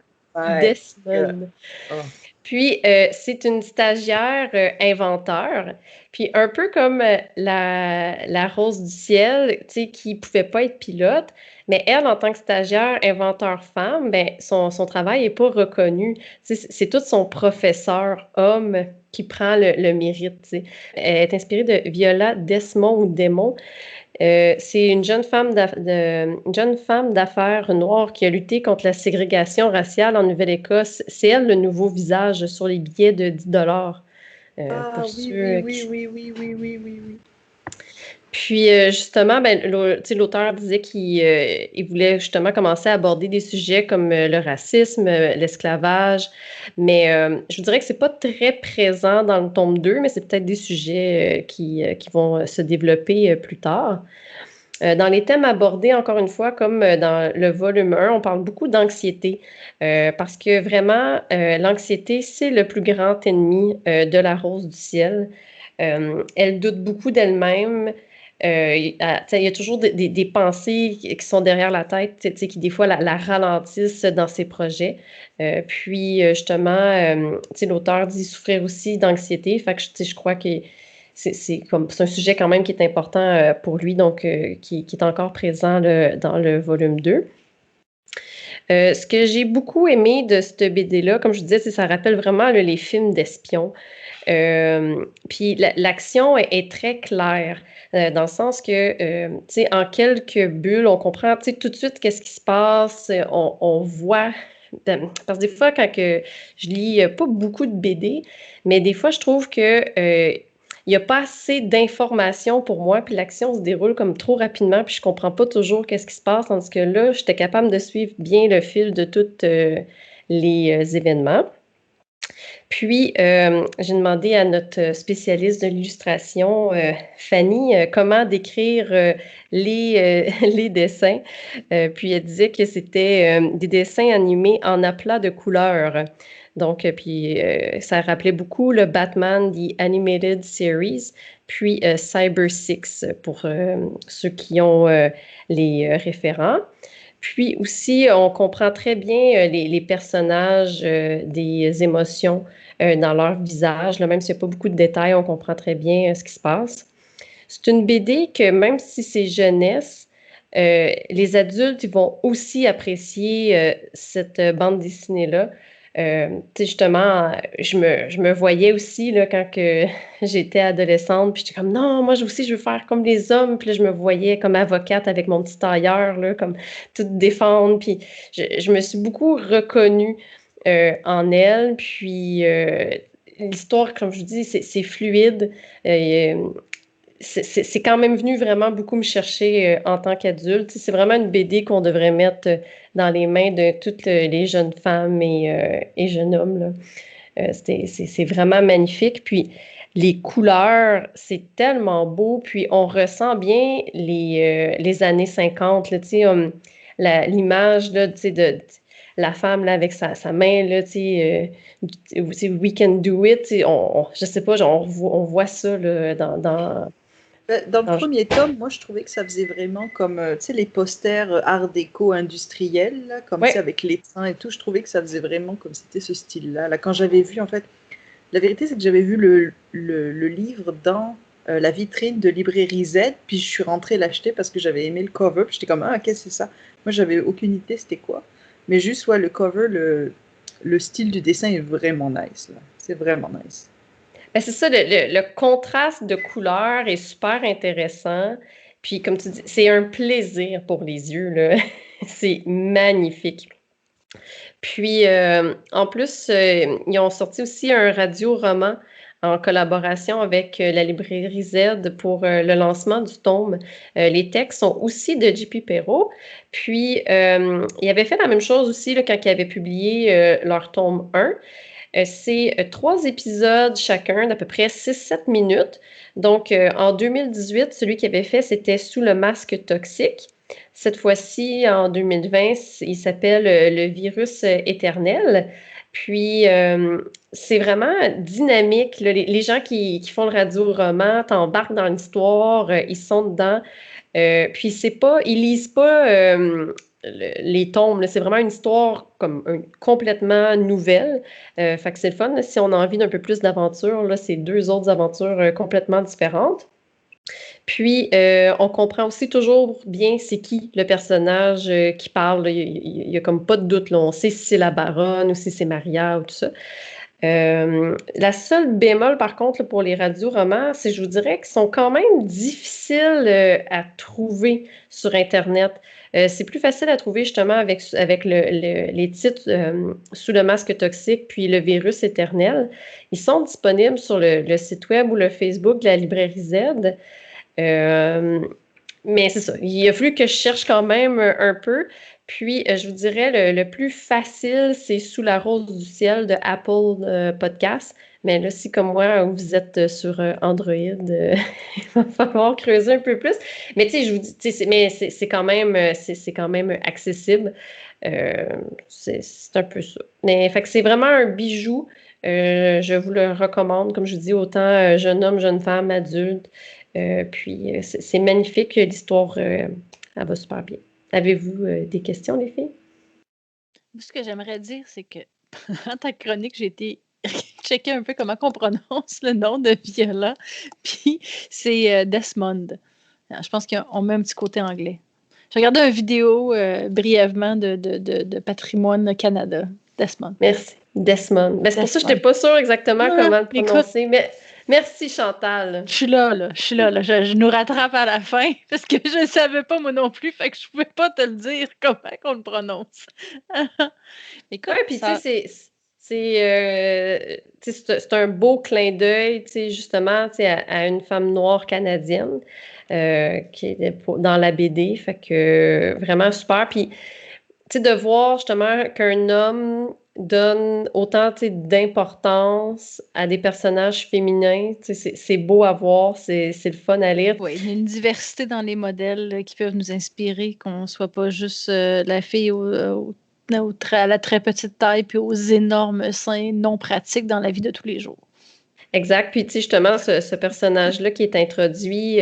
Desmond. Oh. Puis, c'est une stagiaire inventeur. Puis, un peu comme la Rose du Ciel, qui ne pouvait pas être pilote, mais elle, en tant que stagiaire inventeur femme, son travail n'est pas reconnu. C'est tout son professeur homme qui prend le mérite. Elle est inspirée de Viola Desmond ou Desmond. C'est une jeune femme d'affaires noire qui a lutté contre la ségrégation raciale en Nouvelle-Écosse. C'est elle le nouveau visage sur les billets de 10 oui. Puis justement, l'auteur disait qu'il voulait justement commencer à aborder des sujets comme le racisme, l'esclavage, mais je vous dirais que c'est pas très présent dans le tome 2, mais c'est peut-être des sujets qui vont se développer plus tard. Dans les thèmes abordés, encore une fois, comme dans le volume 1, on parle beaucoup d'anxiété parce que vraiment, l'anxiété, c'est le plus grand ennemi de la Rose du Ciel. Elle doute beaucoup d'elle-même. Il y a toujours des pensées qui sont derrière la tête, qui des fois la ralentissent dans ses projets. Puis justement, l'auteur dit souffrir aussi d'anxiété. Fait que je crois que c'est un sujet quand même qui est important pour lui, donc qui est encore présent dans le volume 2. Ce que j'ai beaucoup aimé de cette BD-là, comme je disais, ça rappelle vraiment les films d'espions. Puis l'action est très claire, dans le sens que, en quelques bulles, on comprend tout de suite qu'est-ce qui se passe, on voit. Parce que des fois, quand je lis pas beaucoup de BD, mais des fois, je trouve que il n'y a pas assez d'informations pour moi, puis l'action se déroule comme trop rapidement, puis je comprends pas toujours qu'est-ce qui se passe, tandis que là, j'étais capable de suivre bien le fil de tous les événements. Puis, j'ai demandé à notre spécialiste de l'illustration, Fanny, comment décrire les dessins. Puis, elle disait que c'était des dessins animés en aplats de couleurs. Donc, puis ça rappelait beaucoup le Batman, The Animated Series, puis Cyber Six, pour ceux qui ont les référents. Puis aussi, on comprend très bien les personnages, des émotions dans leur visage. Là, même s'il n'y a pas beaucoup de détails, on comprend très bien ce qui se passe. C'est une BD que même si c'est jeunesse, les adultes ils vont aussi apprécier cette bande dessinée-là. Justement, je me voyais aussi là, quand que j'étais adolescente, puis j'étais comme non, moi aussi je veux faire comme les hommes, puis là, je me voyais comme avocate avec mon petit tailleur, là, comme toute défendre, puis je me suis beaucoup reconnue en elle, puis l'histoire, comme je vous dis, c'est fluide. C'est quand même venu vraiment beaucoup me chercher en tant qu'adulte. C'est vraiment une BD qu'on devrait mettre dans les mains de toutes les jeunes femmes et jeunes hommes, là. C'est vraiment magnifique. Puis les couleurs, c'est tellement beau. Puis on ressent bien les années 50, là, l'image là, de la femme là, avec sa main, là, We can do it. Je sais pas, on voit ça là, Dans le premier tome, moi, je trouvais que ça faisait vraiment comme, les posters art déco industriel, là, comme Ouais. avec les trains et tout. Je trouvais que ça faisait vraiment comme c'était ce style-là. Là, quand j'avais vu, en fait, la vérité, c'est que j'avais vu le livre dans la vitrine de Librairie Z, puis je suis rentrée l'acheter parce que j'avais aimé le cover, puis j'étais comme, ah, qu'est-ce que c'est ça? Moi, j'avais aucune idée c'était quoi. Mais juste, ouais, le cover, le style du dessin est vraiment nice, là. C'est vraiment nice. Ben, c'est ça, le contraste de couleurs est super intéressant. Puis, comme tu dis, c'est un plaisir pour les yeux, là. C'est magnifique. Puis, en plus, ils ont sorti aussi un radio-roman en collaboration avec la librairie Z pour le lancement du tome. Les textes sont aussi de J.P. Perrault. Puis, ils avaient fait la même chose aussi là, quand ils avaient publié leur tome 1. C'est 3 épisodes chacun d'à peu près 6-7 minutes. Donc, en 2018, celui qui avait fait, c'était Sous le masque toxique. Cette fois-ci, en 2020, il s'appelle Le virus éternel. Puis, c'est vraiment dynamique. Là. Les gens qui font le radio-roman t'embarquent dans l'histoire, ils sont dedans. Puis, ils lisent pas les tomes. C'est vraiment une histoire comme complètement nouvelle. Fait que c'est le fun. Là, si on a envie d'un peu plus d'aventure, là, c'est 2 autres aventures complètement différentes. Puis, on comprend aussi toujours bien c'est qui le personnage qui parle. Là. Il y a comme pas de doute. Là. On sait si c'est la baronne ou si c'est Maria ou tout ça. La seule bémol, par contre, là, pour les radios-romans, c'est, je vous dirais, qu'ils sont quand même difficiles à trouver sur Internet. C'est plus facile à trouver justement avec les titres Sous le masque toxique puis Le virus éternel. Ils sont disponibles sur le site web ou le Facebook de la librairie Z. Mais c'est ça. Il a fallu que je cherche quand même un peu. Puis, je vous dirais, le plus facile, c'est Sous la rose du ciel de Apple Podcast. Mais là, si comme moi, vous êtes sur Android, il va falloir creuser un peu plus. Mais tu sais, je vous dis, mais c'est quand même accessible. C'est un peu ça. Mais fait que c'est vraiment un bijou. Je vous le recommande, comme je vous dis, autant jeune homme, jeune femme, adulte. Puis c'est magnifique, l'histoire, elle va super bien. Avez-vous des questions, les filles? Ce que j'aimerais dire, c'est que dans ta chronique, j'ai été checker un peu comment on prononce le nom de Viola, puis c'est Desmond. Je pense qu'on met un petit côté anglais. J'ai regardé une vidéo brièvement de Patrimoine Canada. Desmond. Merci. Desmond. Ben, c'est pour ça que je n'étais pas sûre exactement comment le prononcer, mais merci Chantal. Je suis là. Je nous rattrape à la fin parce que je ne savais pas moi non plus, fait que je ne pouvais pas te le dire comment on le prononce. Écoute, puis ça... c'est un beau clin d'œil, justement, à une femme noire canadienne qui est dans la BD. Fait que vraiment super. Puis, de voir justement qu'un homme donne autant d'importance à des personnages féminins, c'est beau à voir, c'est le fun à lire. Oui, il y a une diversité dans les modèles qui peuvent nous inspirer, qu'on ne soit pas juste la fille à la très petite taille puis aux énormes seins non pratiques dans la vie de tous les jours. Exact. Puis, justement, ce personnage-là qui est introduit,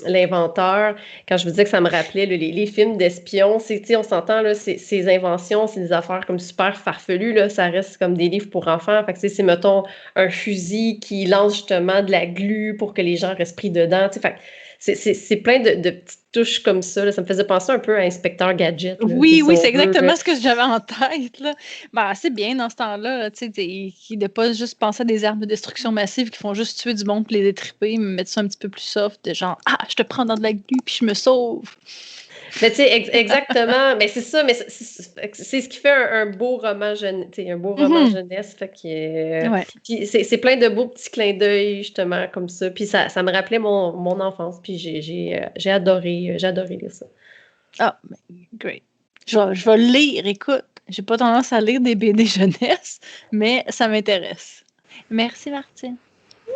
l'inventeur, quand je vous disais que ça me rappelait les films d'espions, on s'entend, là, ces inventions, c'est des affaires comme super farfelues, là, ça reste comme des livres pour enfants. Fait que, c'est, mettons, un fusil qui lance justement de la glu pour que les gens restent pris dedans. Fait c'est plein de petites touches comme ça. Là. Ça me faisait penser un peu à Inspecteur Gadget. Là, oui, c'est exactement ce que j'avais en tête. Là. Ben, c'est bien dans ce temps-là, de ne pas juste penser à des armes de destruction massive qui font juste tuer du monde et les détriper, mais mettre ça un petit peu plus soft, de genre, je te prends dans de la glu puis je me sauve. Mais tu sais, exactement. Mais c'est ça, mais c'est ce qui fait un beau roman jeunesse. Fait que, c'est plein de beaux petits clins d'œil, justement, comme ça. Puis ça me rappelait mon enfance. Puis j'ai adoré lire ça. Ah, great. Je vais le lire, écoute. J'ai pas tendance à lire des BD jeunesse, mais ça m'intéresse. Merci, Martine. Oui!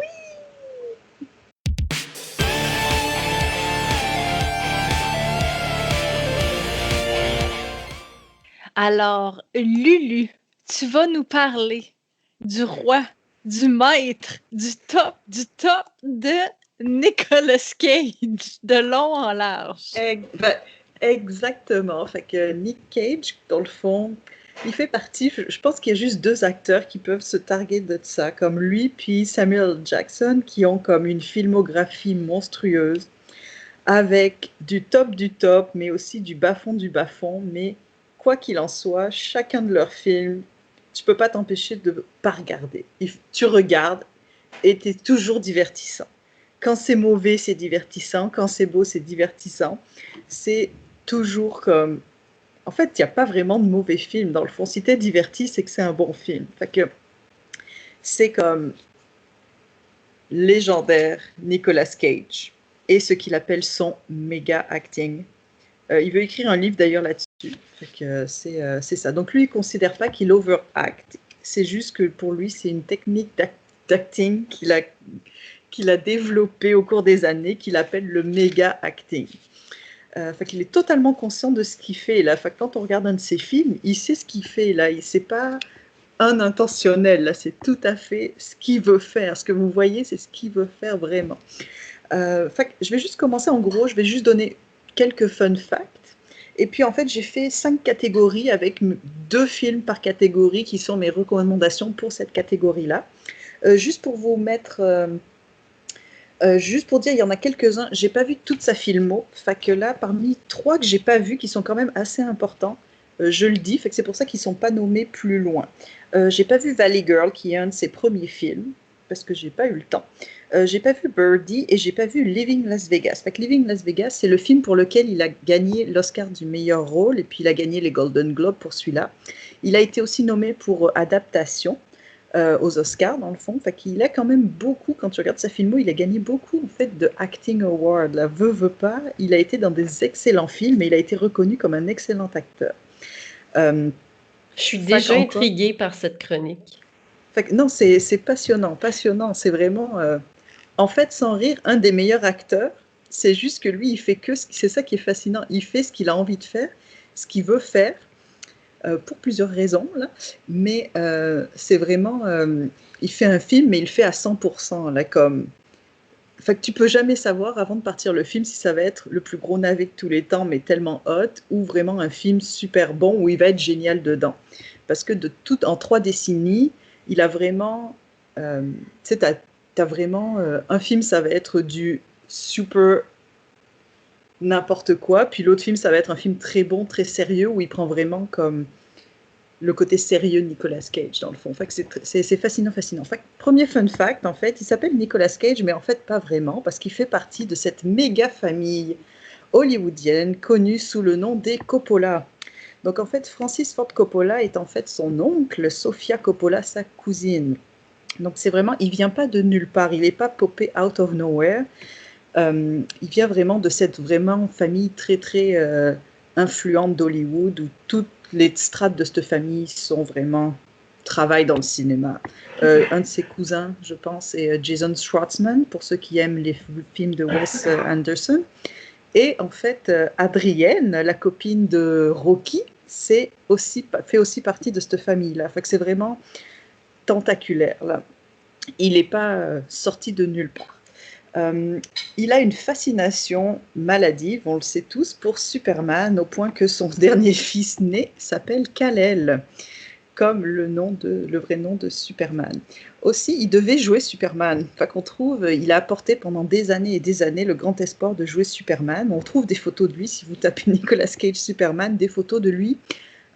Alors, Lulu, tu vas nous parler du roi, du maître, du top de Nicolas Cage, de long en large. Exactement. Fait que Nick Cage, dans le fond, il fait partie, je pense qu'il y a juste 2 acteurs qui peuvent se targuer de ça, comme lui puis Samuel Jackson, qui ont comme une filmographie monstrueuse, avec du top, mais aussi du bas-fond, mais quoi qu'il en soit, chacun de leurs films, tu peux pas t'empêcher de pas regarder. Tu regardes et t'es toujours divertissant. Quand c'est mauvais, c'est divertissant. Quand c'est beau, c'est divertissant. C'est toujours comme... En fait, il n'y a pas vraiment de mauvais film. Dans le fond, si t'es diverti, c'est que c'est un bon film. Fait que c'est comme légendaire Nicolas Cage et ce qu'il appelle son méga acting. Il veut écrire un livre d'ailleurs là-dessus. Fait que c'est ça. Donc lui, il ne considère pas qu'il overact. C'est juste que pour lui, c'est une technique d'acting qu'il a développée au cours des années, qu'il appelle le méga acting. Fait qu'il est totalement conscient de ce qu'il fait là. Fait que quand on regarde un de ses films, il sait ce qu'il fait là. C'est pas un intentionnel là. C'est tout à fait ce qu'il veut faire. Ce que vous voyez, c'est ce qu'il veut faire vraiment. Fait que je vais juste commencer en gros. Je vais juste donner quelques fun facts. Et puis en fait, j'ai fait 5 catégories avec 2 films par catégorie qui sont mes recommandations pour cette catégorie-là. Juste pour vous mettre... juste pour dire, il y en a quelques-uns, j'ai pas vu toute sa filmo, fait que là, parmi 3 que j'ai pas vu, qui sont quand même assez importants, je le dis, fait que c'est pour ça qu'ils sont pas nommés plus loin. J'ai pas vu Valley Girl, qui est un de ses premiers films, parce que j'ai pas eu le temps. J'ai pas vu Birdie et j'ai pas vu Living Las Vegas. Fait que Living Las Vegas, c'est le film pour lequel il a gagné l'Oscar du meilleur rôle, et puis il a gagné les Golden Globes pour celui-là. Il a été aussi nommé pour adaptation. Aux Oscars, dans le fond. Fait qu'il a quand même beaucoup, quand tu regardes sa filmo, il a gagné beaucoup, en fait, de Acting Award. Là, veut pas, il a été dans des excellents films et il a été reconnu comme un excellent acteur. Je suis déjà intriguée par cette chronique. Fait que, non, c'est passionnant. C'est vraiment, en fait, sans rire, un des meilleurs acteurs. C'est juste que lui, il fait que, c'est ça qui est fascinant, il fait ce qu'il a envie de faire, ce qu'il veut faire, pour plusieurs raisons, là. Mais c'est vraiment... il fait un film, mais il le fait à 100%, là, comme... Fait que tu peux jamais savoir avant de partir le film si ça va être le plus gros navet de tous les temps, mais tellement hot, ou vraiment un film super bon où il va être génial dedans. Parce que en 3 décennies, il a vraiment, tu sais, t'as vraiment un film, ça va être du super n'importe quoi, puis l'autre film, ça va être un film très bon, très sérieux, où il prend vraiment comme le côté sérieux de Nicolas Cage, dans le fond. Fait que c'est fascinant, fascinant. Fait que, premier fun fact, en fait, il s'appelle Nicolas Cage, mais en fait, pas vraiment, parce qu'il fait partie de cette méga famille hollywoodienne connue sous le nom des Coppola. Donc, en fait, Francis Ford Coppola est en fait son oncle, Sofia Coppola, sa cousine. Donc, c'est vraiment, il vient pas de nulle part, il n'est pas popé out of nowhere. Il vient vraiment de cette vraiment famille très, très influente d'Hollywood, où toutes les strates de cette famille sont vraiment travaillent dans le cinéma. Un de ses cousins, je pense, est Jason Schwartzman, pour ceux qui aiment les films de Wes Anderson. Et en fait, Adrienne, la copine de Rocky, fait aussi partie de cette famille-là. Fait que c'est vraiment tentaculaire, là. Il n'est pas sorti de nulle part. Il a une fascination maladive, on le sait tous, pour Superman, au point que son dernier fils né s'appelle Kal-El, comme le vrai nom de Superman. Aussi, il devait jouer Superman. Enfin, qu'on trouve, il a apporté pendant des années et des années le grand espoir de jouer Superman. On trouve des photos de lui, si vous tapez Nicolas Cage Superman, des photos de lui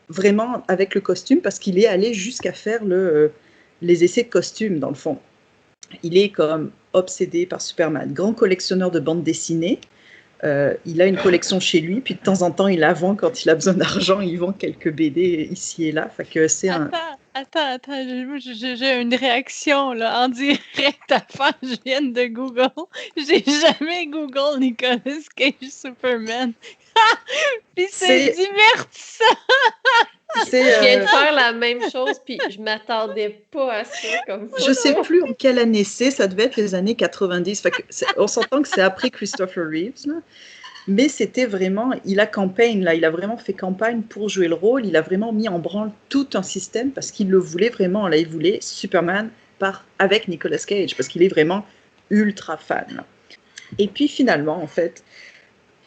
vraiment avec le costume, parce qu'il est allé jusqu'à faire les essais de costumes, dans le fond. Il est comme obsédé par Superman. Grand collectionneur de bandes dessinées. Il a une collection chez lui, puis de temps en temps, il la vend quand il a besoin d'argent. Il vend quelques BD ici et là. Fait que c'est Attends, j'ai une réaction là, en direct à faire. Je viens de Google. J'ai jamais Google Nicolas Cage Superman. Puis c'est divertissant. Je viens de faire la même chose, puis je m'attendais pas à ça comme photo. Je sais plus en quelle année c'est, ça devait être les années 90. Fait que on s'entend que c'est après Christopher Reeves, là. Mais c'était vraiment, il a vraiment fait campagne pour jouer le rôle, il a vraiment mis en branle tout un système parce qu'il le voulait vraiment, là, il voulait Superman avec Nicolas Cage parce qu'il est vraiment ultra fan, là. Et puis finalement, en fait,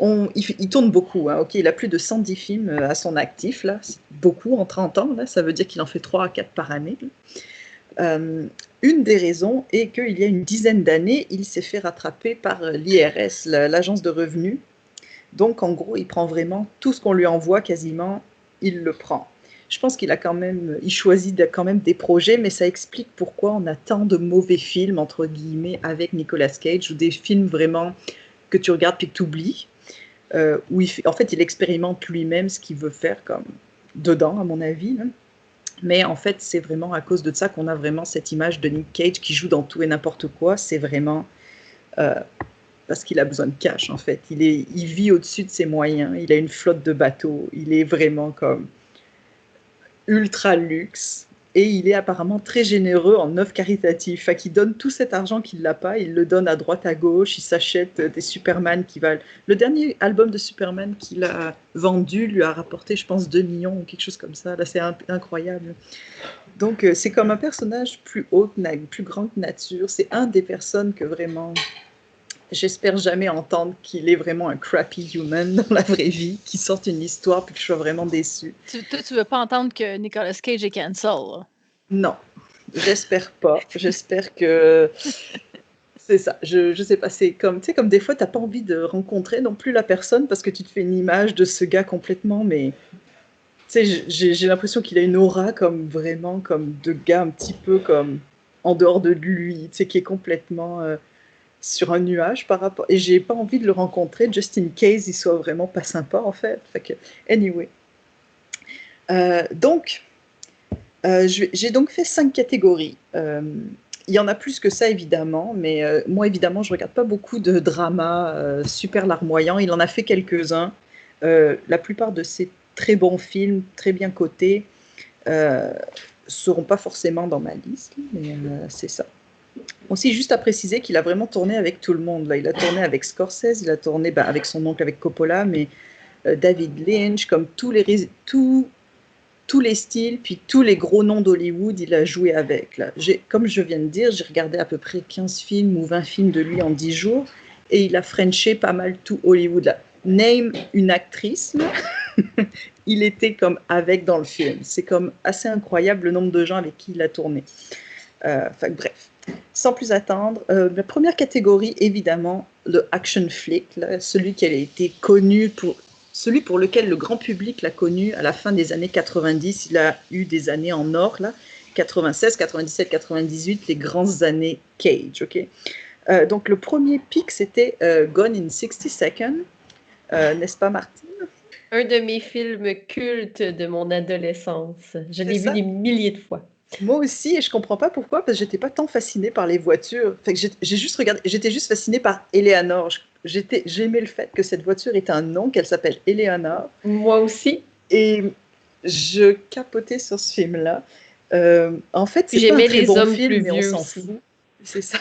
il tourne beaucoup, hein. Ok, il a plus de 110 films à son actif, là. C'est beaucoup en 30 ans, là. Ça veut dire qu'il en fait 3 à 4 par année. Une des raisons est qu'il y a une dizaine d'années, il s'est fait rattraper par l'IRS, l'agence de revenus. Donc, en gros, il prend vraiment tout ce qu'on lui envoie, quasiment, il le prend. Je pense qu'il choisit quand même des projets, mais ça explique pourquoi on a tant de mauvais films, entre guillemets, avec Nicolas Cage, ou des films vraiment que tu regardes puis que tu oublies. Où il expérimente lui-même ce qu'il veut faire comme dedans, à mon avis. Hein. Mais en fait, c'est vraiment à cause de ça qu'on a vraiment cette image de Nick Cage qui joue dans tout et n'importe quoi. C'est vraiment parce qu'il a besoin de cash, en fait. Il vit au-dessus de ses moyens. Il a une flotte de bateaux. Il est vraiment comme ultra luxe. Et il est apparemment très généreux en œuvres caritatives. Fait qu'il donne tout cet argent qu'il n'a pas, il le donne à droite, à gauche, il s'achète des Superman qui valent... Le dernier album de Superman qu'il a vendu lui a rapporté, je pense, 2 millions ou quelque chose comme ça. Là, c'est incroyable. Donc, c'est comme un personnage plus grand que nature. C'est un des personnes que vraiment... J'espère jamais entendre qu'il est vraiment un crappy human dans la vraie vie, qu'il sorte une histoire puis que je sois vraiment déçue. Tu veux pas entendre que Nicolas Cage est cancel, là? Non, j'espère pas. J'espère que c'est ça. Je sais pas, c'est comme, tu sais, comme des fois, t'as pas envie de rencontrer non plus la personne parce que tu te fais une image de ce gars complètement, mais tu sais, j'ai l'impression qu'il a une aura comme vraiment comme de gars un petit peu comme en dehors de lui, tu sais, qui est complètement... sur un nuage par rapport... Et j'ai pas envie de le rencontrer, just in case il soit vraiment pas sympa, en fait. Fait que, anyway. Donc, j'ai donc fait 5 catégories. Il y en a plus que ça, évidemment, mais moi, évidemment, je regarde pas beaucoup de dramas super larmoyants. Il en a fait quelques-uns. La plupart de ces très bons films, très bien cotés, seront pas forcément dans ma liste, mais c'est ça. Aussi, juste à préciser qu'il a vraiment tourné avec tout le monde. Là. Il a tourné avec Scorsese, il a tourné avec son oncle, avec Coppola, mais David Lynch, comme tous tous les styles, puis tous les gros noms d'Hollywood, il a joué avec. Là. Comme je viens de dire, j'ai regardé à peu près 15 films ou 20 films de lui en 10 jours, et il a frenché pas mal tout Hollywood. Là. Name une actrice, là. Il était comme avec dans le film. C'est comme assez incroyable le nombre de gens avec qui il a tourné. Bref, sans plus attendre, la première catégorie, évidemment, le action flick, là, celui qui a été connu celui pour lequel le grand public l'a connu à la fin des années 90. Il a eu des années en or, là, 96, 97, 98, les grandes années Cage, ok. Donc le premier pic, c'était Gone in 60 Seconds, n'est-ce pas, Martine? Un de mes films cultes de mon adolescence. Je l'ai vu ça? des milliers de fois. Moi aussi, et je comprends pas pourquoi, parce que j'étais pas tant fascinée par les voitures. Fait que j'ai juste regardé, j'étais juste fascinée par Eleanor. J'aimais le fait que cette voiture ait un nom, qu'elle s'appelle Eleanor. Moi aussi. Et je capotais sur ce film-là. En fait, c'est pas un J'aimais très les bon hommes film, plus mais on vieux s'en aussi. fout. C'est ça.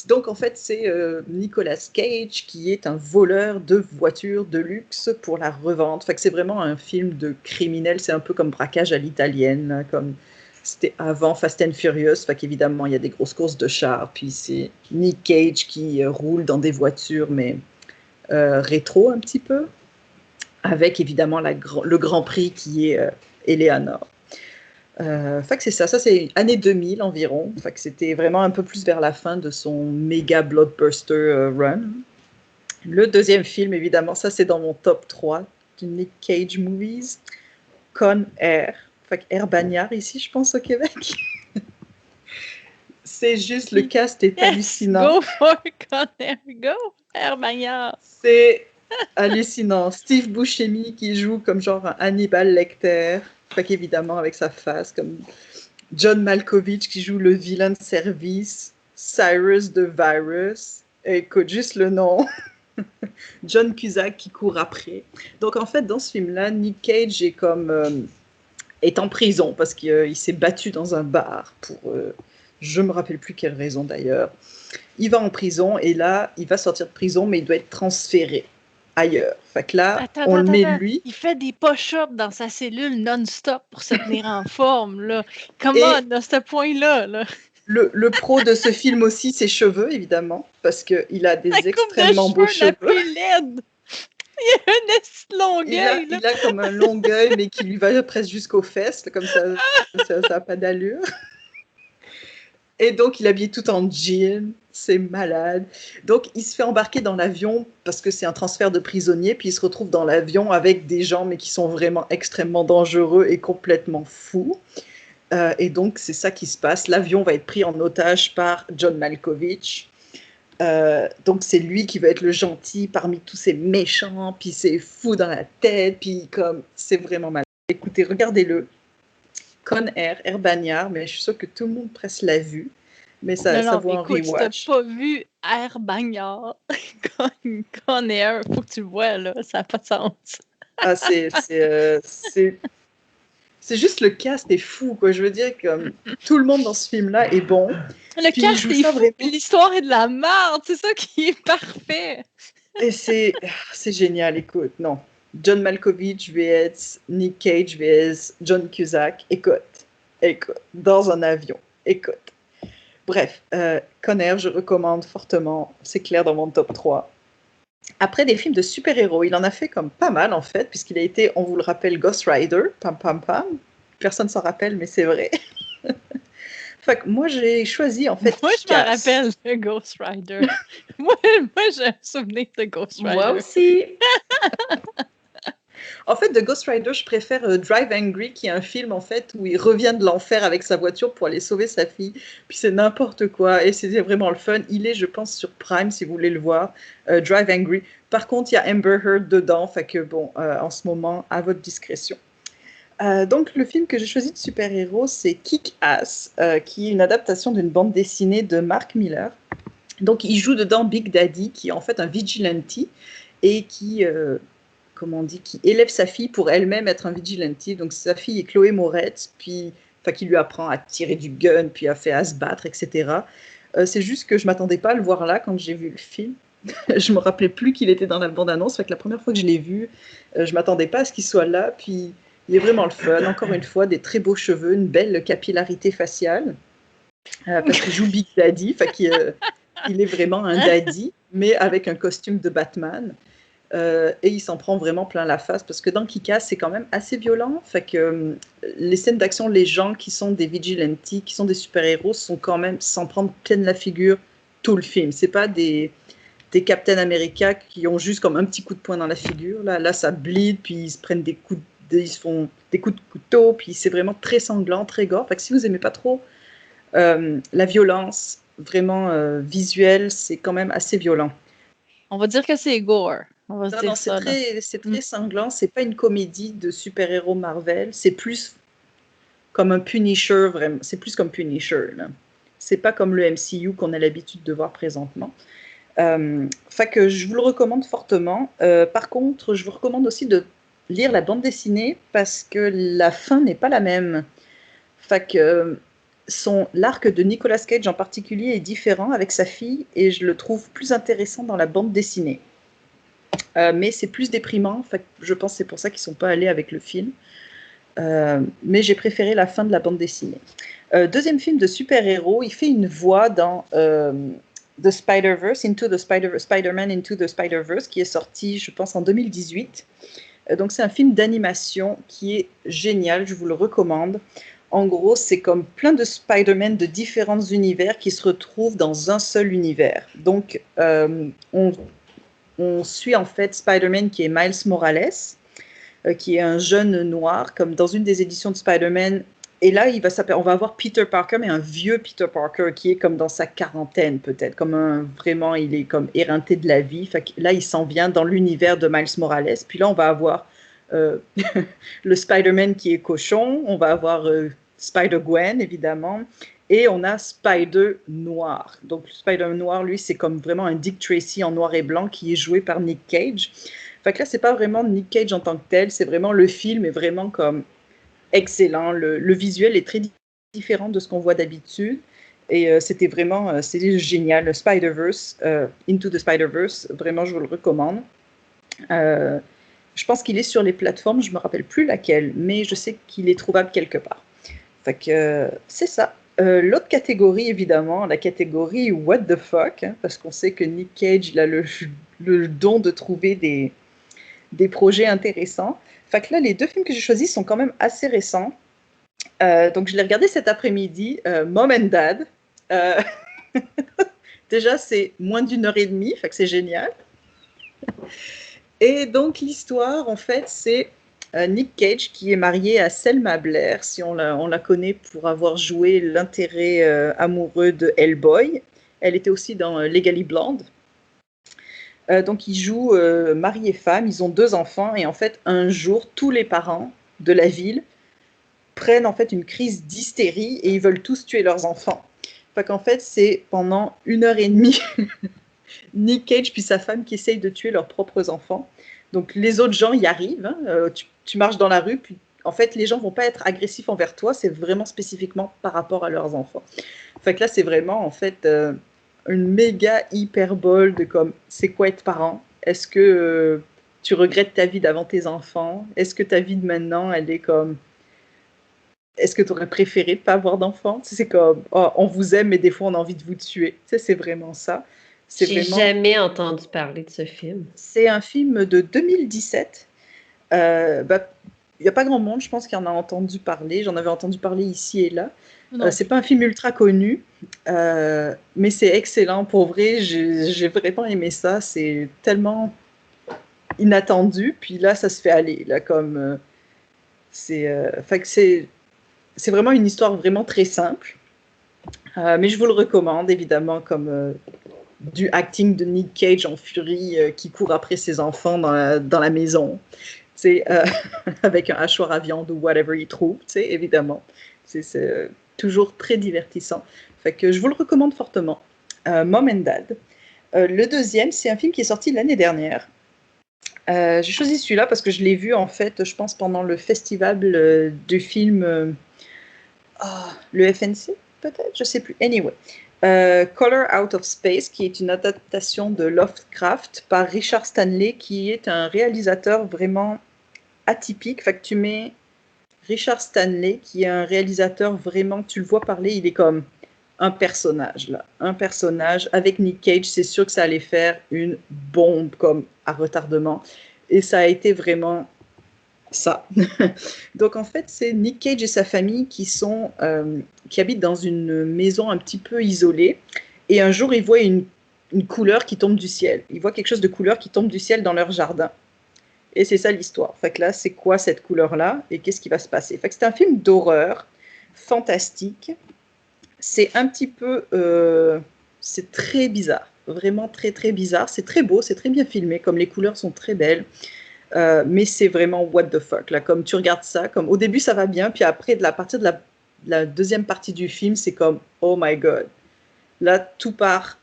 Donc, en fait, c'est Nicolas Cage qui est un voleur de voitures de luxe pour la revente. Fait que c'est vraiment un film de criminel. C'est un peu comme Braquage à l'italienne, là, comme c'était avant Fast and Furious. Fait qu'évidemment, il y a des grosses courses de chars. Puis c'est Nick Cage qui roule dans des voitures, mais rétro un petit peu, avec évidemment le Grand Prix qui est Eleanor. Fait que c'est ça c'est année 2000 environ. Fait que c'était vraiment un peu plus vers la fin de son méga blockbuster run. Le deuxième film, évidemment, ça c'est dans mon top 3 du Nick Cage movies, Con Air. Fait que Air Bagnard ici, je pense, au Québec. C'est juste, le cast est hallucinant. Go for Con Air, go, Air Bagnard. C'est hallucinant. Steve Buscemi qui joue comme genre un Hannibal Lecter. Fait qu'évidemment, avec sa face, comme John Malkovich qui joue le vilain de service, Cyrus the Virus, écoute, juste le nom, John Cusack qui court après. Donc en fait, dans ce film-là, Nick Cage est en prison parce qu'il s'est battu dans un bar pour, je me rappelle plus quelle raison d'ailleurs. Il va en prison et là, il va sortir de prison, mais il doit être transféré ailleurs. Fait que là, on le met lui. Il fait des push-ups dans sa cellule non-stop pour se tenir en forme, là. Comment, à ce point-là, là? Le pro de ce film aussi, ses cheveux, évidemment, parce qu'il a des extrêmement beaux cheveux. La plus laide. Il a un longueuil, il a comme un longueuil, mais qui lui va presque jusqu'aux fesses, là, comme ça n'a pas d'allure. Et donc, il est habillé tout en jean, c'est malade. Donc, il se fait embarquer dans l'avion parce que c'est un transfert de prisonniers, puis il se retrouve dans l'avion avec des gens, mais qui sont vraiment extrêmement dangereux et complètement fous. Et donc, c'est ça qui se passe. L'avion va être pris en otage par John Malkovich. Donc, c'est lui qui va être le gentil parmi tous ces méchants, puis c'est fou dans la tête, puis comme, c'est vraiment malade. Écoutez, regardez-le. Con Air, Air Bagnard, mais je suis sûre que tout le monde presque l'a vu. Mais ça vaut un rewatch. Si t'as pas vu Air Bagnard, Con Air, faut que tu le vois, là. Ça n'a pas de sens. Ah, c'est juste le cast est fou, quoi. Je veux dire que tout le monde dans ce film-là est bon. Le cast est fou, puis l'histoire est de la merde. C'est ça qui est parfait. Et c'est génial, écoute. Non. John Malkovich vs Nick Cage vs John Cusack. Écoute, dans un avion. Écoute. Bref, Con Air, je recommande fortement. C'est clair dans mon top 3. Après des films de super-héros, il en a fait comme pas mal en fait, puisqu'il a été, on vous le rappelle, Ghost Rider. Pam pam pam. Personne s'en rappelle, mais c'est vrai. Fait que moi, j'ai choisi en fait. Moi, je me rappelle de Ghost Rider. moi, j'ai un souvenir de Ghost Rider. Moi aussi. En fait, de Ghost Rider, je préfère Drive Angry, qui est un film en fait où il revient de l'enfer avec sa voiture pour aller sauver sa fille. Puis c'est n'importe quoi et c'était vraiment le fun. Il est, je pense, sur Prime si vous voulez le voir. Drive Angry. Par contre, il y a Amber Heard dedans, fait que bon, en ce moment, à votre discrétion. Donc le film que j'ai choisi de super-héros, c'est Kick-Ass, qui est une adaptation d'une bande dessinée de Mark Miller. Donc il joue dedans Big Daddy, qui est en fait un vigilante et qui élève sa fille pour elle-même être un vigilante. Donc sa fille est Chloé Moretz, qui lui apprend à tirer du gun, puis à se battre, etc. C'est juste que je ne m'attendais pas à le voir là quand j'ai vu le film. je me rappelais plus qu'il était dans la bande-annonce. Fait que la première fois que je l'ai vu, je m'attendais pas à ce qu'il soit là. Puis il est vraiment le fun. Encore une fois, des très beaux cheveux, une belle capillarité faciale. Parce qu'il joue Big Daddy. Fait qu'il il est vraiment un daddy, mais avec un costume de Batman. Et il s'en prend vraiment plein la face parce que dans Kick-Ass, c'est quand même assez violent. Fait que les scènes d'action, les gens qui sont des vigilantes, qui sont des super-héros, sont quand même s'en prendre plein la figure tout le film. C'est pas des Captain America qui ont juste comme un petit coup de poing dans la figure. Là ça bleed, puis ils se prennent ils se font des coups de couteau, puis c'est vraiment très sanglant, très gore. Fait que si vous aimez pas trop la violence vraiment visuelle, c'est quand même assez violent. On va dire que c'est gore. On va se dire ça. C'est très sanglant. C'est pas une comédie de super-héros Marvel. C'est plus comme un Punisher, vraiment. C'est plus comme Punisher, là. C'est pas comme le MCU qu'on a l'habitude de voir présentement. Fait que je vous le recommande fortement. Par contre, je vous recommande aussi de lire la bande dessinée parce que la fin n'est pas la même. Fait que l'arc de Nicolas Cage en particulier est différent avec sa fille et je le trouve plus intéressant dans la bande dessinée. Mais c'est plus déprimant. Fait que je pense que c'est pour ça qu'ils ne sont pas allés avec le film. Mais j'ai préféré la fin de la bande dessinée. Deuxième film de super-héros, il fait une voix dans The Spider-Verse, Spider-Man Into the Spider-Verse, qui est sorti, je pense, en 2018. Donc c'est un film d'animation qui est génial, je vous le recommande. En gros, c'est comme plein de Spider-Man de différents univers qui se retrouvent dans un seul univers. Donc on suit en fait Spider-Man qui est Miles Morales, qui est un jeune noir, comme dans une des éditions de Spider-Man. Et là, on va avoir Peter Parker, mais un vieux Peter Parker qui est comme dans sa quarantaine peut-être, vraiment, il est comme éreinté de la vie. Fait que là, il s'en vient dans l'univers de Miles Morales. Puis là, on va avoir le Spider-Man qui est cochon, on va avoir Spider-Gwen, évidemment, et on a Spider-Noir. Donc, Spider-Noir, lui, c'est comme vraiment un Dick Tracy en noir et blanc qui est joué par Nick Cage. Fait que là, c'est pas vraiment Nick Cage en tant que tel, c'est vraiment le film est vraiment comme excellent. Le visuel est très différent de ce qu'on voit d'habitude. Et c'était génial. Le Spider-Verse, Into the Spider-Verse, vraiment, je vous le recommande. Je pense qu'il est sur les plateformes, je me rappelle plus laquelle, mais je sais qu'il est trouvable quelque part. Fait que c'est ça. L'autre catégorie, évidemment, la catégorie What the fuck, hein, parce qu'on sait que Nick Cage il a le don de trouver des projets intéressants. Fait que là, les deux films que j'ai choisis sont quand même assez récents. Donc, je l'ai regardé cet après-midi, Mom and Dad. Déjà, c'est moins d'1h30, fait que c'est génial. Et donc, l'histoire, en fait, c'est Nick Cage qui est marié à Selma Blair, si on la connaît pour avoir joué l'intérêt amoureux de Hellboy. Elle était aussi dans Legally Blonde. Donc, ils jouent mari et femme, ils ont 2 enfants, et en fait, un jour, tous les parents de la ville prennent en fait une crise d'hystérie et ils veulent tous tuer leurs enfants. Fait qu'en fait, c'est pendant 1h30 Nick Cage puis sa femme qui essayent de tuer leurs propres enfants. Donc, les autres gens y arrivent. Hein. Tu marches dans la rue, puis en fait, les gens vont pas être agressifs envers toi, c'est vraiment spécifiquement par rapport à leurs enfants. Fait que là, c'est vraiment en fait une méga hyperbole de comme c'est quoi être parent? Est-ce que tu regrettes ta vie d'avant tes enfants? Est-ce que ta vie de maintenant, elle est comme est-ce que tu aurais préféré ne pas avoir d'enfants? C'est comme oh, on vous aime, mais des fois on a envie de vous tuer. C'est vraiment ça. J'ai jamais entendu parler de ce film. C'est un film de 2017. Il n'y a pas grand monde, je pense, qui en a entendu parler. J'en avais entendu parler ici et là. C'est pas un film ultra connu, mais c'est excellent. Pour vrai, j'ai vraiment aimé ça. C'est tellement inattendu. Puis là, ça se fait aller. Là, comme fait que c'est vraiment une histoire vraiment très simple. Mais je vous le recommande, évidemment, comme du acting de Nick Cage en furie qui court après ses enfants dans la maison. Avec un hachoir à viande ou whatever il trouve, évidemment. C'est toujours très divertissant. Fait que je vous le recommande fortement. Mom and Dad. Le deuxième, c'est un film qui est sorti l'année dernière. J'ai choisi celui-là parce que je l'ai vu, en fait, je pense, pendant le festival du film... le FNC, peut-être? Je sais plus. Anyway. Color Out of Space, qui est une adaptation de Lovecraft par Richard Stanley, qui est un réalisateur vraiment atypique. Fait que tu mets Richard Stanley, qui est un réalisateur vraiment, tu le vois parler, il est comme un personnage, là. Un personnage. Avec Nick Cage, c'est sûr que ça allait faire une bombe comme à retardement. Et ça a été vraiment ça. Donc en fait, c'est Nick Cage et sa famille qui habitent dans une maison un petit peu isolée. Et un jour, ils voient une couleur qui tombe du ciel. Ils voient quelque chose de couleur qui tombe du ciel dans leur jardin. Et c'est ça l'histoire. Fait que là, c'est quoi cette couleur-là et qu'est-ce qui va se passer? Fait que c'est un film d'horreur fantastique. C'est un petit peu... c'est très bizarre. Vraiment très, très bizarre. C'est très beau, c'est très bien filmé, comme les couleurs sont très belles. Mais c'est vraiment what the fuck. Là, comme tu regardes ça, comme au début, ça va bien, puis après, à partir de la deuxième partie du film, c'est comme oh my god. Là, tout part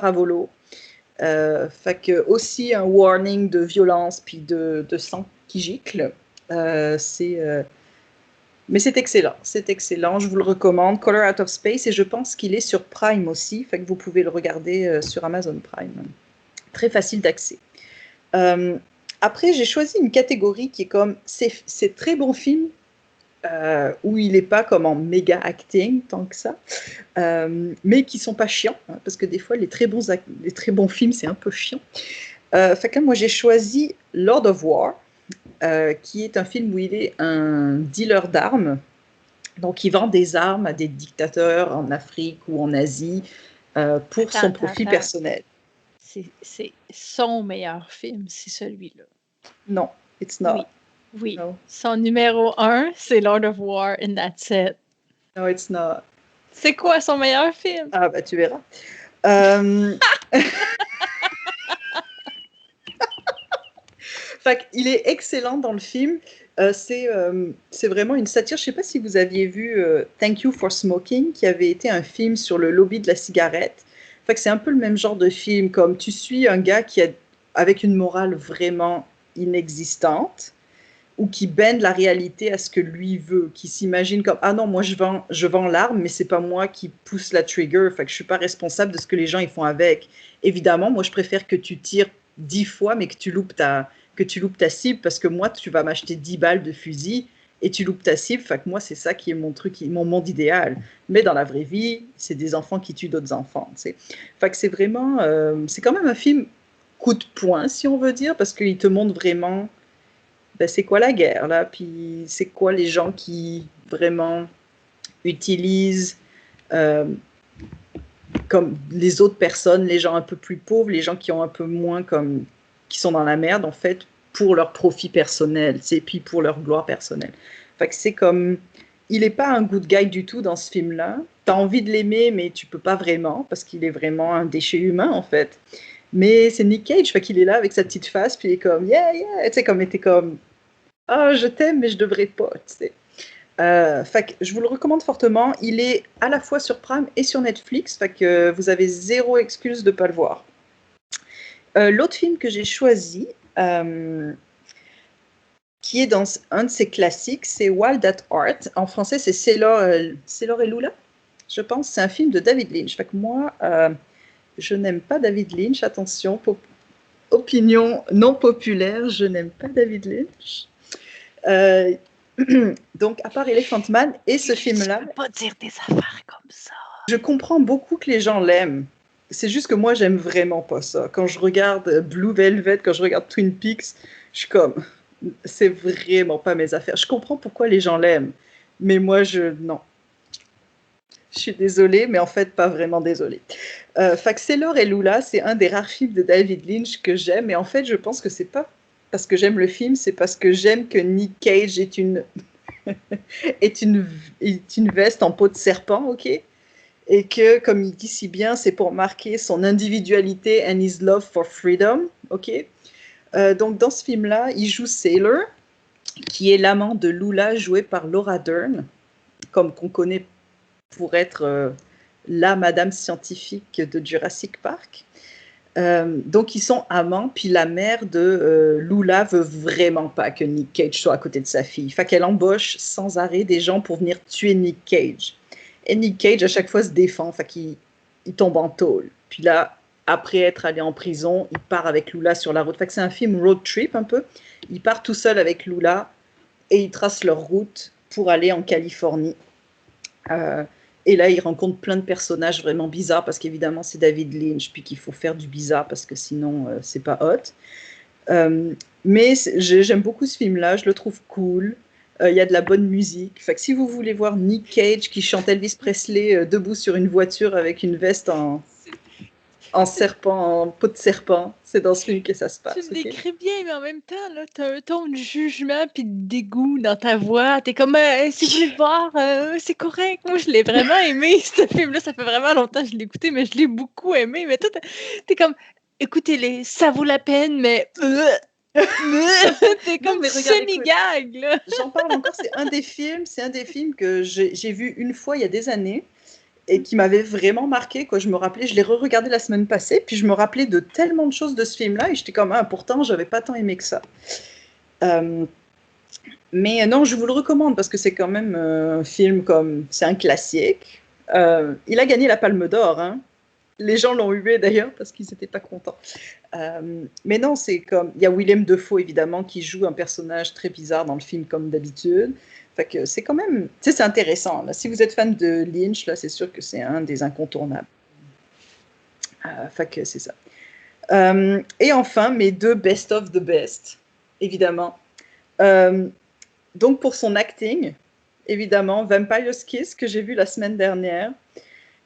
à volo. Fait que aussi un warning de violence puis de sang qui gicle. Mais c'est excellent, je vous le recommande. Color Out of Space, et je pense qu'il est sur Prime aussi, fait que vous pouvez le regarder sur Amazon Prime. Très facile d'accès. Après, j'ai choisi une catégorie qui est comme c'est très bon film, où il n'est pas comme en méga acting tant que ça, mais qui sont pas chiants, hein, parce que des fois les très bons films c'est un peu chiant. Fait que là, moi j'ai choisi Lord of War, qui est un film où il est un dealer d'armes, donc il vend des armes à des dictateurs en Afrique ou en Asie pour son profit personnel. C'est son meilleur film, c'est celui-là. Non, it's not. Oui. No. Son numéro 1, c'est Lord of War, and that's it. No, it's not. C'est quoi son meilleur film? Ah, bah, tu verras. Fait qu'il est excellent dans le film. C'est vraiment une satire. Je ne sais pas si vous aviez vu Thank You for Smoking, qui avait été un film sur le lobby de la cigarette. Fait que c'est un peu le même genre de film, comme tu suis un gars avec une morale vraiment inexistante, ou qui bend la réalité à ce que lui veut, qui s'imagine comme ah non, moi je vends l'arme, mais c'est pas moi qui pousse la trigger, fait que je suis pas responsable de ce que les gens ils font avec. Évidemment, moi je préfère que tu tires 10 fois, mais que tu loupes ta cible, parce que moi tu vas m'acheter 10 balles de fusil et tu loupes ta cible, fait que moi c'est ça qui est mon truc, mon monde idéal. Mais dans la vraie vie, c'est des enfants qui tuent d'autres enfants, tu sais. Fait que c'est vraiment, c'est quand même un film coup de poing, si on veut dire, parce qu'il te montre vraiment c'est quoi la guerre, là, puis c'est quoi les gens qui vraiment utilisent comme les autres personnes, les gens un peu plus pauvres, les gens qui ont un peu moins qui sont dans la merde, en fait, pour leur profit personnel, et puis pour leur gloire personnelle. Fait que c'est comme, il n'est pas un good guy du tout dans ce film-là. T'as envie de l'aimer, mais tu peux pas vraiment, parce qu'il est vraiment un déchet humain, en fait. Mais c'est Nick Cage, fait qu'il est là avec sa petite face, puis il est comme yeah, tu sais, comme il était comme ah, je t'aime, mais je devrais pas, tu sais. Fait que je vous le recommande fortement. Il est à la fois sur Prime et sur Netflix, fait que vous avez zéro excuse de pas le voir. L'autre film que j'ai choisi, qui est dans un de ses classiques, c'est Wild at Heart. En français, c'est Sailor et Lula, je pense. C'est un film de David Lynch. Fait que moi, je n'aime pas David Lynch, attention, opinion non populaire, je n'aime pas David Lynch. Donc, à part Elephant Man et ce film-là... Tu peux pas dire des affaires comme ça. Je comprends beaucoup que les gens l'aiment. C'est juste que moi, j'aime vraiment pas ça. Quand je regarde Blue Velvet, quand je regarde Twin Peaks, je suis comme... C'est vraiment pas mes affaires. Je comprends pourquoi les gens l'aiment. Mais moi, non. Je suis désolée, mais en fait, pas vraiment désolée. Fait que Sailor et Lula, c'est un des rares films de David Lynch que j'aime. Et en fait, je pense que c'est pas parce que j'aime le film, c'est parce que j'aime que Nick Cage est une veste en peau de serpent, ok? Et que, comme il dit si bien, c'est pour marquer son individualité and his love for freedom, ok? Donc, dans ce film-là, il joue Sailor, qui est l'amant de Lula, joué par Laura Dern, comme qu'on connaît pour être la madame scientifique de Jurassic Park. Donc, ils sont amants, puis la mère de Lula veut vraiment pas que Nick Cage soit à côté de sa fille. Fait qu'elle embauche sans arrêt des gens pour venir tuer Nick Cage. Et Nick Cage, à chaque fois, se défend. Fait qu'il il tombe en tôle. Puis là, après être allé en prison, il part avec Lula sur la route. Fait que c'est un film road trip un peu. Il part tout seul avec Lula et ils tracent leur route pour aller en Californie. Et là, il rencontre plein de personnages vraiment bizarres parce qu'évidemment, c'est David Lynch, puis qu'il faut faire du bizarre parce que sinon, c'est pas hot. Mais j'aime beaucoup ce film-là, je le trouve cool. Il y a de la bonne musique. Fait que si vous voulez voir Nick Cage qui chante Elvis Presley debout sur une voiture avec une veste en serpent, en peau de serpent, c'est dans ce film que ça se passe. Tu le décris bien, mais en même temps, là, t'as un ton de jugement puis de dégoût dans ta voix. T'es comme, si je voulais le voir, c'est correct. Moi, je l'ai vraiment aimé, ce film-là. Ça fait vraiment longtemps que je l'ai écouté, mais je l'ai beaucoup aimé. Mais toi, t'es comme, écoutez-les, ça vaut la peine, mais... T'es comme semi-gag, là. J'en parle encore, c'est un des films que j'ai vu une fois il y a des années et qui m'avait vraiment marqué, quoi. Je me rappelais, je l'ai re-regardé la semaine passée, puis je me rappelais de tellement de choses de ce film-là, et j'étais comme, pourtant, j'avais pas tant aimé que ça. Mais non, je vous le recommande, parce que c'est quand même un film comme... C'est un classique. Il a gagné la Palme d'Or, hein. Les gens l'ont hué d'ailleurs, parce qu'ils n'étaient pas contents. Mais non, c'est comme... Il y a Willem Dafoe, évidemment, qui joue un personnage très bizarre dans le film, comme d'habitude. Fait que c'est quand même, tu sais, c'est intéressant. Là. Si vous êtes fan de Lynch, là, c'est sûr que c'est un des incontournables. Fait que c'est ça. Et enfin, mes deux best of the best, évidemment. Donc pour son acting, évidemment, Vampire's Kiss que j'ai vu la semaine dernière,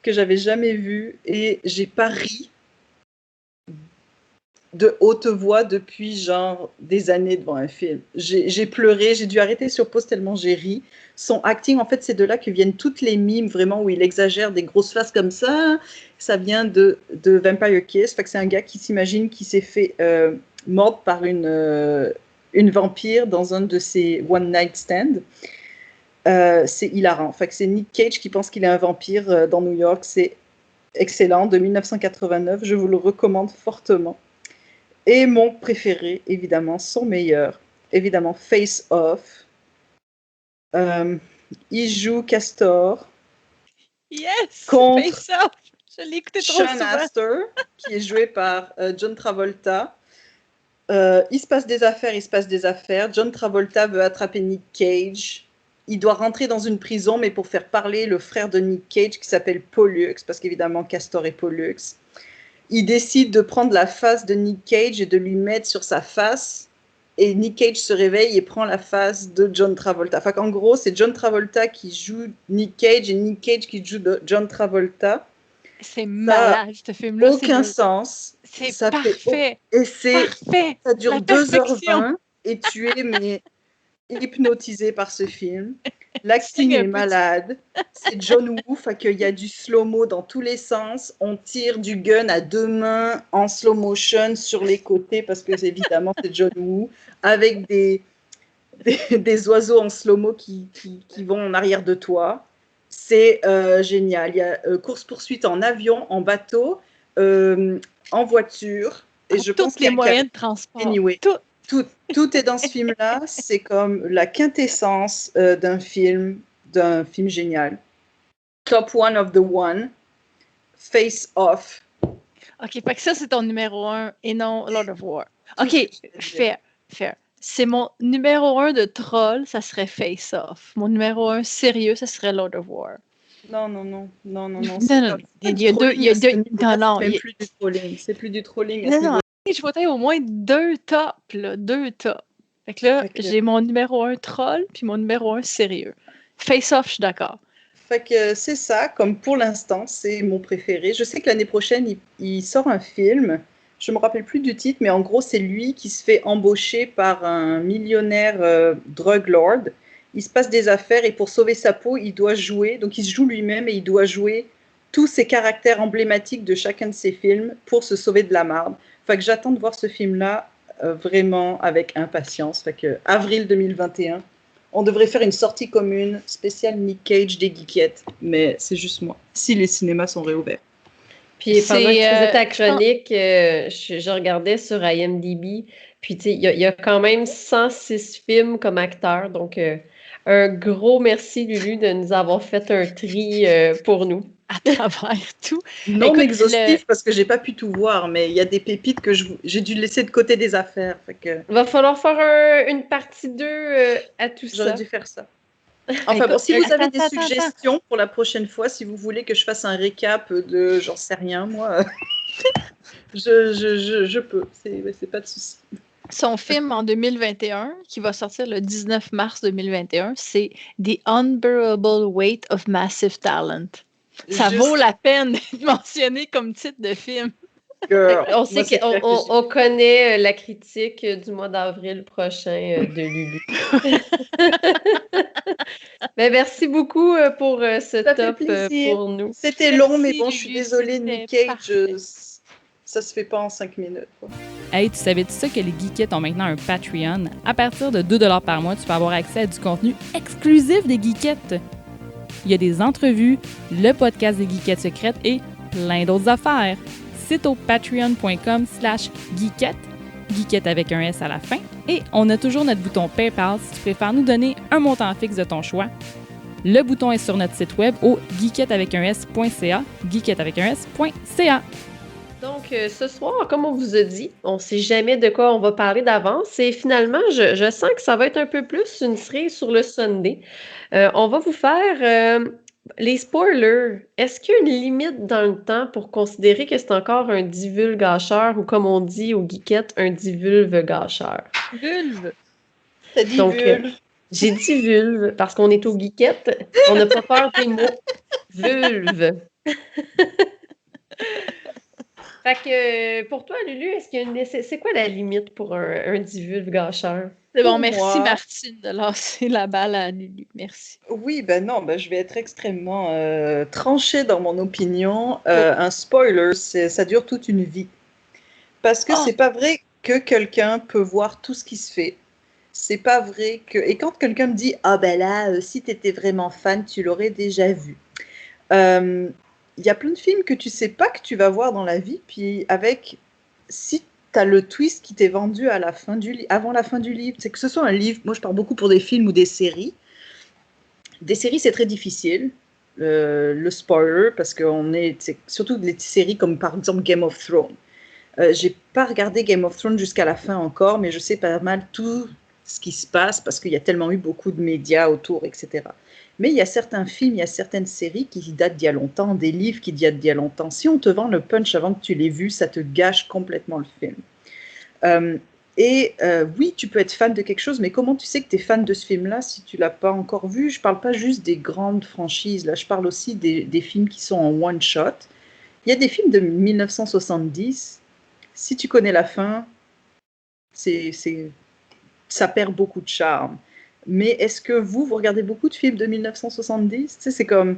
que j'avais jamais vu, et j'ai pas ri de haute voix depuis genre des années devant un film. J'ai pleuré, j'ai dû arrêter sur pause tellement j'ai ri. Son acting, en fait, c'est de là que viennent toutes les mimes vraiment où il exagère des grosses faces comme ça. Ça vient de Vampire Kiss. Fait que c'est un gars qui s'imagine qu'il s'est fait mordre par une vampire dans un de ses one night stands. C'est hilarant. Fait que c'est Nick Cage qui pense qu'il est un vampire dans New York. C'est excellent, de 1989. Je vous le recommande fortement. Et mon préféré, évidemment, son meilleur, évidemment, Face Off. Il joue Castor. Yes! Contre Face Off! Je l'ai écouté trop Sean souvent. Astor, qui est joué par John Travolta. Il se passe des affaires. John Travolta veut attraper Nick Cage. Il doit rentrer dans une prison, mais pour faire parler le frère de Nick Cage, qui s'appelle Pollux, parce qu'évidemment, Castor est Pollux. Il décide de prendre la face de Nick Cage et de lui mettre sur sa face. Et Nick Cage se réveille et prend la face de John Travolta. Enfin, en gros, c'est John Travolta qui joue Nick Cage et Nick Cage qui joue John Travolta. C'est malade, ce film-là. Aucun sens. C'est ça parfait. Et c'est parfait. Ça dure 2h20 et tu es hypnotisé par ce film. L'acting est malade. C'est John Woo, fait qu'il y a du slow-mo dans tous les sens. On tire du gun à deux mains en slow motion sur les côtés parce que évidemment c'est John Woo avec des oiseaux en slow-mo qui vont en arrière de toi. C'est génial. Il y a course-poursuite en avion, en bateau, en voiture. Et je pense tous les moyens de transport. Anyway, tout est dans ce film-là. C'est comme la quintessence d'un film génial. Top one of the one. Face Off. OK, fait que ça, c'est ton numéro 1 et non Lord of War. OK, fair. C'est mon numéro 1 de troll, ça serait Face Off. Mon numéro 1 sérieux, ça serait Lord of War. Non. Il y a deux. C'est plus du trolling. Non. Je votais au moins deux tops. Fait que là, j'ai mon numéro 1 troll puis mon numéro 1 sérieux. Face Off, je suis d'accord. Fait que c'est ça, comme pour l'instant, c'est mon préféré. Je sais que l'année prochaine, il sort un film. Je me rappelle plus du titre, mais en gros, c'est lui qui se fait embaucher par un millionnaire drug lord. Il se passe des affaires et pour sauver sa peau, il doit jouer. Donc, il se joue lui-même et il doit jouer tous ces caractères emblématiques de chacun de ses films pour se sauver de la marde. Fait que j'attends de voir ce film-là vraiment avec impatience. Fait que avril 2021, on devrait faire une sortie commune spéciale Nick Cage des geekettes, mais c'est juste moi. Si les cinémas sont réouverts. Puis pendant que tu faisais ta chronique, je regardais sur IMDb, puis tu sais, il y a quand même 106 films comme acteur, donc Un gros merci, Lulu, de nous avoir fait un tri pour nous. À travers tout. Non Écoute, exhaustif parce que j'ai pas pu tout voir, mais il y a des pépites que j'ai dû laisser de côté des affaires. Fait que Il va falloir faire une partie 2 à tout j'aurais ça. dû faire ça. Enfin bon, Écoute, si vous avez des attends. suggestions pour la prochaine fois, si vous voulez que je fasse un récap de j'en sais rien, moi, je peux. C'est pas de souci. Son film en 2021, qui va sortir le 19 mars 2021, c'est The Unbearable Weight of Massive Talent. Ça vaut la peine d'être mentionné comme titre de film. On sait qu'on connaît la critique du mois d'avril prochain de Lulu. Ben, merci beaucoup pour ce top pour nous. C'était long, mais bon, je suis désolée, Nick Cage, ça se fait pas en 5 minutes. Quoi. Hey, tu savais-tu ça que les Geekettes ont maintenant un Patreon? À partir de 2$ par mois, tu peux avoir accès à du contenu exclusif des Geekettes. Il y a des entrevues, le podcast des Geekettes secrètes et plein d'autres affaires. C'est au patreon.com/geekette, geekette avec un S à la fin. Et on a toujours notre bouton PayPal si tu préfères nous donner un montant fixe de ton choix. Le bouton est sur notre site web au geeketteavecunS.ca, geeketteavecunS.ca. Donc, ce soir, comme on vous a dit, on ne sait jamais de quoi on va parler d'avance et finalement, je sens que ça va être un peu plus une série sur le Sunday. On va vous faire les spoilers. Est-ce qu'il y a une limite dans le temps pour considérer que c'est encore un divulgacheur ou comme on dit au geekette, un divulgacheur? Vulve! T'as dit Donc, vulve. J'ai dit vulve parce qu'on est au geekette. On n'a pas peur des mots. Vulve. Fait que pour toi, Lulu, est-ce qu'il y a c'est quoi la limite pour un divulgacheur? C'est bon, Pour merci moi- Martine de lancer la balle à Lulu. Merci. Oui, ben non, je vais être extrêmement tranchée dans mon opinion. Un spoiler, ça dure toute une vie. Parce que c'est pas vrai que quelqu'un peut voir tout ce qui se fait. C'est pas vrai que... Et quand quelqu'un me dit « Ah ben là, si t'étais vraiment fan, tu l'aurais déjà vu. » Il y a plein de films que tu sais pas que tu vas voir dans la vie, puis si tu as le twist qui t'est vendu à la fin avant la fin du livre, c'est que ce soit un livre, moi je parle beaucoup pour des films ou des séries. Des séries, c'est très difficile, le spoiler, parce que c'est surtout des séries comme par exemple Game of Thrones. J'ai pas regardé Game of Thrones jusqu'à la fin encore, mais je sais pas mal tout ce qui se passe, parce qu'il y a tellement eu beaucoup de médias autour, etc. Mais il y a certains films, il y a certaines séries qui datent d'il y a longtemps, des livres qui datent d'il y a longtemps. Si on te vend le punch avant que tu l'aies vu, ça te gâche complètement le film. Oui, tu peux être fan de quelque chose, mais comment tu sais que tu es fan de ce film-là si tu ne l'as pas encore vu? Je ne parle pas juste des grandes franchises, là, je parle aussi des films qui sont en one-shot. Il y a des films de 1970, si tu connais la fin, ça perd beaucoup de charme. Mais est-ce que vous regardez beaucoup de films de 1970? Tu sais, c'est comme...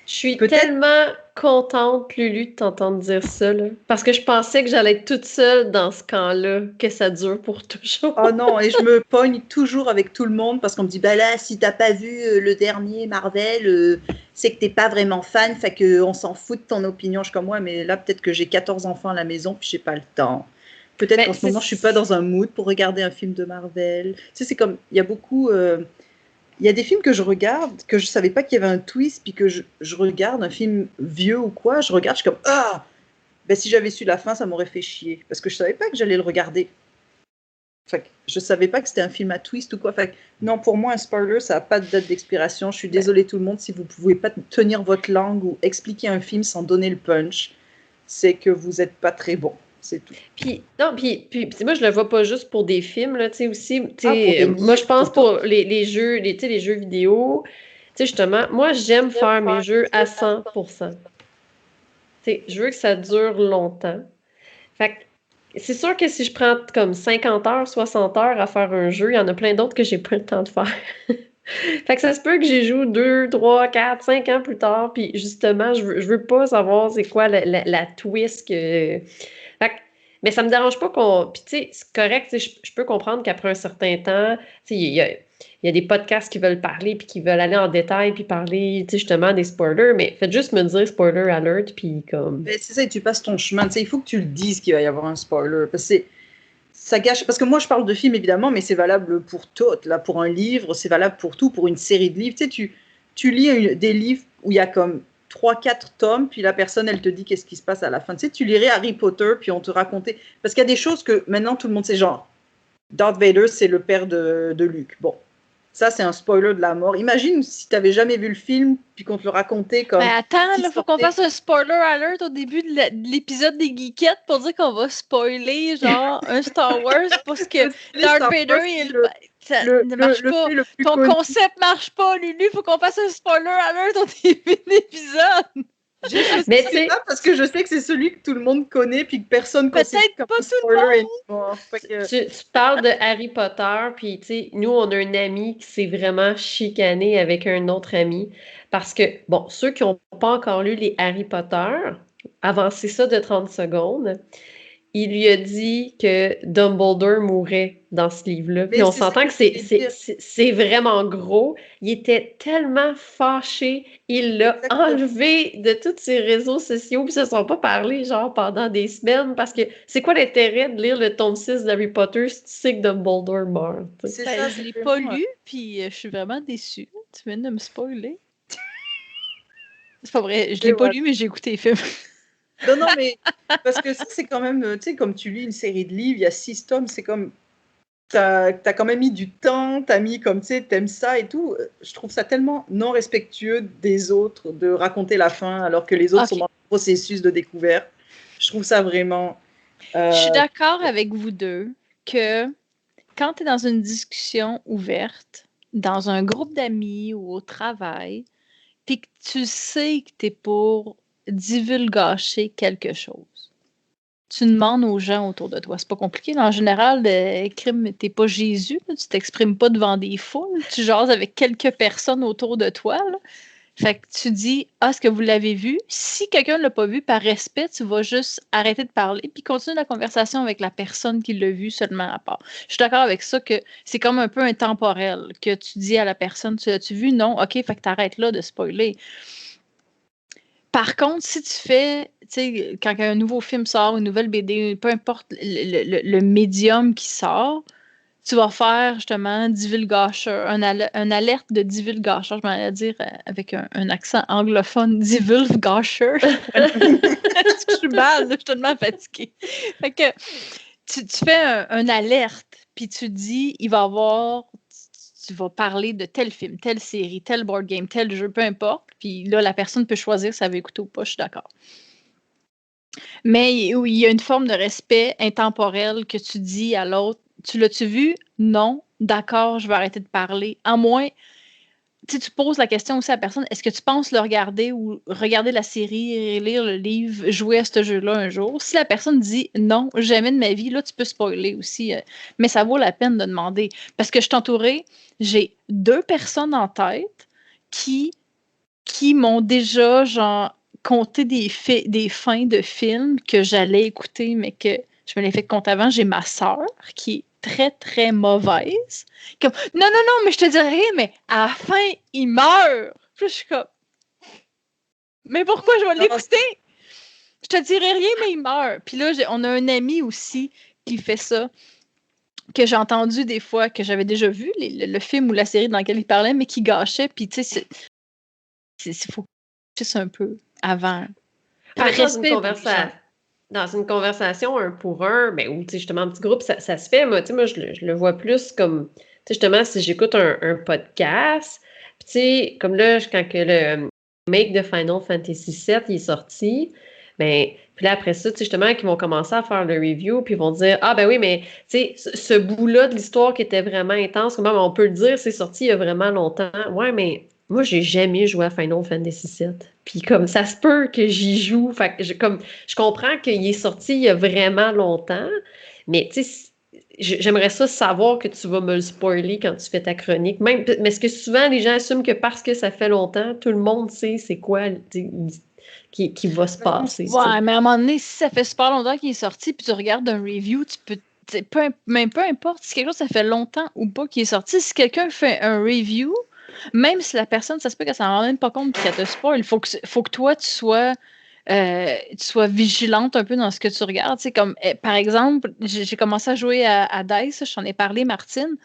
Je suis tellement contente, Lulu, de t'entendre dire ça, là, parce que je pensais que j'allais être toute seule dans ce camp-là, que ça dure pour toujours. Oh non, et je me pogne toujours avec tout le monde, parce qu'on me dit, bah là, si t'as pas vu le dernier Marvel, c'est que t'es pas vraiment fan, fait qu'on s'en fout de ton opinion. Je suis comme, ouais, mais là, peut-être que j'ai 14 enfants à la maison, puis j'ai pas le temps. Peut-être qu'en ce moment, je suis pas dans un mood pour regarder un film de Marvel. Tu sais, c'est comme, il y a beaucoup... Il y a des films que je regarde, que je savais pas qu'il y avait un twist, puis que je regarde un film vieux ou quoi, je regarde, je suis comme, ah, ben si j'avais su la fin, ça m'aurait fait chier. Parce que je savais pas que j'allais le regarder. Fait que je savais pas que c'était un film à twist ou quoi. Fait que, non, pour moi, un spoiler, ça n'a pas de date d'expiration. Je suis désolée tout le monde, si vous pouvez pas tenir votre langue ou expliquer un film sans donner le punch, c'est que vous êtes pas très bon. C'est tout. Puis moi, je le vois pas juste pour des films, là, tu sais, aussi, tu sais, moi, je pense pour les jeux, les jeux vidéo, tu sais, justement, moi, j'aime faire mes jeux à 100%. Tu sais, je veux que ça dure longtemps. Fait que, c'est sûr que si je prends comme 50 heures, 60 heures à faire un jeu, il y en a plein d'autres que j'ai pas le temps de faire. Fait que ça se peut que j'y joue 2, 3, 4, 5 ans plus tard, puis justement, je veux pas savoir c'est quoi la twist que... Mais ça me dérange pas qu'on... Puis tu sais, c'est correct, je peux comprendre qu'après un certain temps, tu sais, il y a des podcasts qui veulent parler puis qui veulent aller en détail puis parler, tu sais, justement des spoilers, mais faites juste me dire spoiler alert puis comme... Mais c'est ça, tu passes ton chemin, tu sais, il faut que tu le dises qu'il va y avoir un spoiler, parce que ça gâche. Parce que moi, je parle de films, évidemment, mais c'est valable pour tout. Là, pour un livre, c'est valable pour tout, pour une série de livres. Tu sais, tu lis des livres où il y a comme 3-4 tomes, puis la personne, elle te dit qu'est-ce qui se passe à la fin. Tu sais, tu lirais Harry Potter, puis on te racontait. Parce qu'il y a des choses que maintenant, tout le monde sait, genre, Darth Vader, c'est le père de Luke. Bon. Ça, c'est un spoiler de la mort. Imagine si tu n'avais jamais vu le film, puis qu'on te le racontait comme. Mais attends, il faut qu'on fasse un spoiler alert au début de l'épisode des Geekettes pour dire qu'on va spoiler, genre, un Star Wars parce que Darth Vader, ça ne marche pas. Ton concept marche pas, Lulu. Faut qu'on fasse un spoiler alert au début de l'épisode. Mais c'est pas parce que je sais que c'est celui que tout le monde connaît puis que personne connaît. Peut-être pas tout le monde. Tu parles de Harry Potter, puis tu sais, nous, on a un ami qui s'est vraiment chicané avec un autre ami parce que, bon, ceux qui n'ont pas encore lu les Harry Potter, avancez ça de 30 secondes. Il lui a dit que Dumbledore mourrait dans ce livre-là. Puis on s'entend que c'est vraiment gros. Il était tellement fâché. Il l'a enlevé de tous ses réseaux sociaux. Puis ils ne se sont pas parlé genre pendant des semaines. Parce que c'est quoi l'intérêt de lire le tome 6 d'Harry Potter si tu sais que Dumbledore meurt? Je ne l'ai pas lu, puis je suis vraiment déçue. Tu viens de me spoiler. C'est pas vrai. Je ne l'ai pas lu, mais j'ai écouté les films. Non, mais parce que ça, c'est quand même, tu sais, comme tu lis une série de livres, il y a 6 tomes, c'est comme, t'as quand même mis du temps, t'as mis comme, tu sais, t'aimes ça et tout. Je trouve ça tellement non respectueux des autres de raconter la fin alors que les autres sont dans le processus de découverte. Je trouve ça vraiment... Je suis d'accord avec vous deux que quand tu es dans une discussion ouverte, dans un groupe d'amis ou au travail, puis que tu sais que tu es pour divulgacher quelque chose. Tu demandes aux gens autour de toi. C'est pas compliqué. En général, t'es pas Jésus. Là. Tu t'exprimes pas devant des foules. Tu jases avec quelques personnes autour de toi. Là. Fait que tu dis « Ah, est-ce que vous l'avez vu? » Si quelqu'un ne l'a pas vu, par respect, tu vas juste arrêter de parler puis continuer la conversation avec la personne qui l'a vu seulement à part. Je suis d'accord avec ça que c'est comme un peu intemporel que tu dis à la personne « Tu l'as-tu vu? Non? OK, fait que t'arrêtes là de spoiler. » Par contre, si tu fais, tu sais, quand un nouveau film sort, une nouvelle BD, peu importe le médium qui sort, tu vas faire justement divulgacheur, un alerte de divulgacheur, je m'en allais dire avec un accent anglophone, divulgacheur. Je suis mal, je suis tellement fatiguée. Fait que tu fais un alerte, puis tu dis, il va y avoir... Tu vas parler de tel film, telle série, tel board game, tel jeu, peu importe. Puis là, la personne peut choisir si elle veut écouter ou pas, je suis d'accord. Mais il y a une forme de respect intemporel que tu dis à l'autre. Tu l'as-tu vu? Non. D'accord, je vais arrêter de parler. À moins, tu poses la question aussi à la personne, est-ce que tu penses le regarder ou regarder la série, lire le livre, jouer à ce jeu-là un jour? Si la personne dit non, jamais de ma vie, là, tu peux spoiler aussi. Mais ça vaut la peine de demander. Parce que je suis entourée, j'ai 2 personnes en tête qui m'ont déjà, genre, conté des fins de films que j'allais écouter, mais que je me l'ai fait compte avant. J'ai ma sœur qui est très, très mauvaise. Comme, non, mais je te dirais rien, mais à la fin, il meurt. Puis je suis comme, mais pourquoi je vais l'écouter? Je te dirais rien, mais il meurt. Puis là, on a un ami aussi qui fait ça, que j'ai entendu des fois, que j'avais déjà vu, le film ou la série dans laquelle il parlait, mais qui gâchait. Puis tu sais, il faut juste un peu avant. Dans une conversation un pour un, ben, ou justement un petit groupe, ça se fait. Moi, je le vois plus comme, justement, si j'écoute un podcast, puis comme là, quand que le make de Final Fantasy VII il est sorti, ben, puis là, après ça, justement, ils vont commencer à faire le review, puis ils vont dire, ah ben oui, mais ce bout-là de l'histoire qui était vraiment intense, comment on peut le dire, c'est sorti il y a vraiment longtemps. Ouais, mais moi, j'ai jamais joué à Final Fantasy VII. Puis comme ça se peut que j'y joue. Fait que je comprends qu'il est sorti il y a vraiment longtemps, mais tu sais, j'aimerais ça savoir que tu vas me le spoiler quand tu fais ta chronique. Mais est-ce que souvent les gens assument que parce que ça fait longtemps, tout le monde sait c'est quoi qui va se passer. Ouais, mais à un moment donné, si ça fait super longtemps qu'il est sorti, puis tu regardes un review, tu peux. Peu importe si quelque chose ça fait longtemps ou pas qu'il est sorti, si quelqu'un fait un review, même si la personne, ça se peut qu'elle s'en rende même pas compte qu'elle te spoil, il faut que toi, tu sois tu sois vigilante un peu dans ce que tu regardes. Tu sais, comme, par exemple, j'ai commencé à jouer à Dice, je t'en ai parlé, Martine.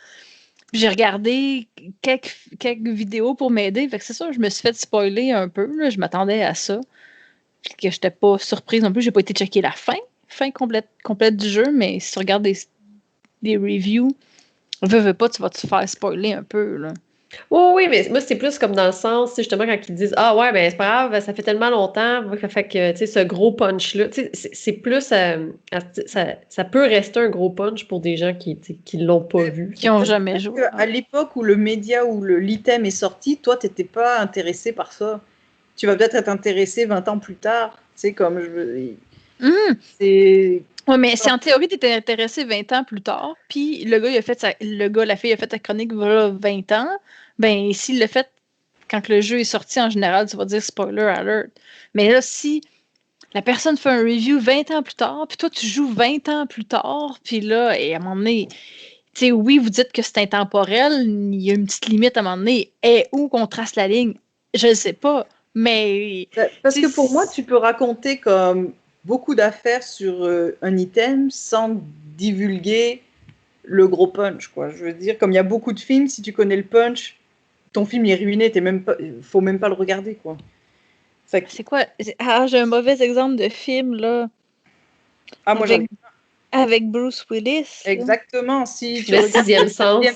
Puis j'ai regardé quelques vidéos pour m'aider. Fait que c'est ça, je me suis fait spoiler un peu. Là, je m'attendais à ça. Puis que j'étais pas surprise non plus. J'ai pas été checker la fin complète du jeu, mais si tu regardes des reviews, veux pas, tu vas te faire spoiler un peu, là. Oui, mais moi, c'est plus comme dans le sens, tu sais, justement, quand ils disent ah ouais, ben c'est pas grave, ça fait tellement longtemps, fait que, tu sais, ce gros punch-là, tu sais, c'est plus, ça peut rester un gros punch pour des gens qui l'ont pas vu. Qui ont jamais joué. À l'époque où le média ou l'item est sorti, toi, t'étais pas intéressé par ça. Tu vas peut-être être intéressé 20 ans plus tard. Tu sais, comme je veux. C'est. Oui, mais si en théorie, tu étais intéressé 20 ans plus tard, puis la fille a fait sa chronique voilà 20 ans, ben s'il l'a fait quand le jeu est sorti, en général, tu vas dire spoiler alert. Mais là, si la personne fait un review 20 ans plus tard, puis toi, tu joues 20 ans plus tard, puis là, et à un moment donné, tu sais, oui, vous dites que c'est intemporel, il y a une petite limite à un moment donné. Et où qu'on trace la ligne? Je ne sais pas, mais... Parce que pour moi, tu peux raconter comme beaucoup d'affaires sur un item sans divulguer le gros punch, quoi. Je veux dire, comme il y a beaucoup de films, si tu connais le punch, ton film est ruiné, faut même pas le regarder, quoi. C'est quoi? Ah, j'ai un mauvais exemple de film, là. Ah, moi, avec Bruce Willis. Exactement. Si tu le sixième sens. Sixième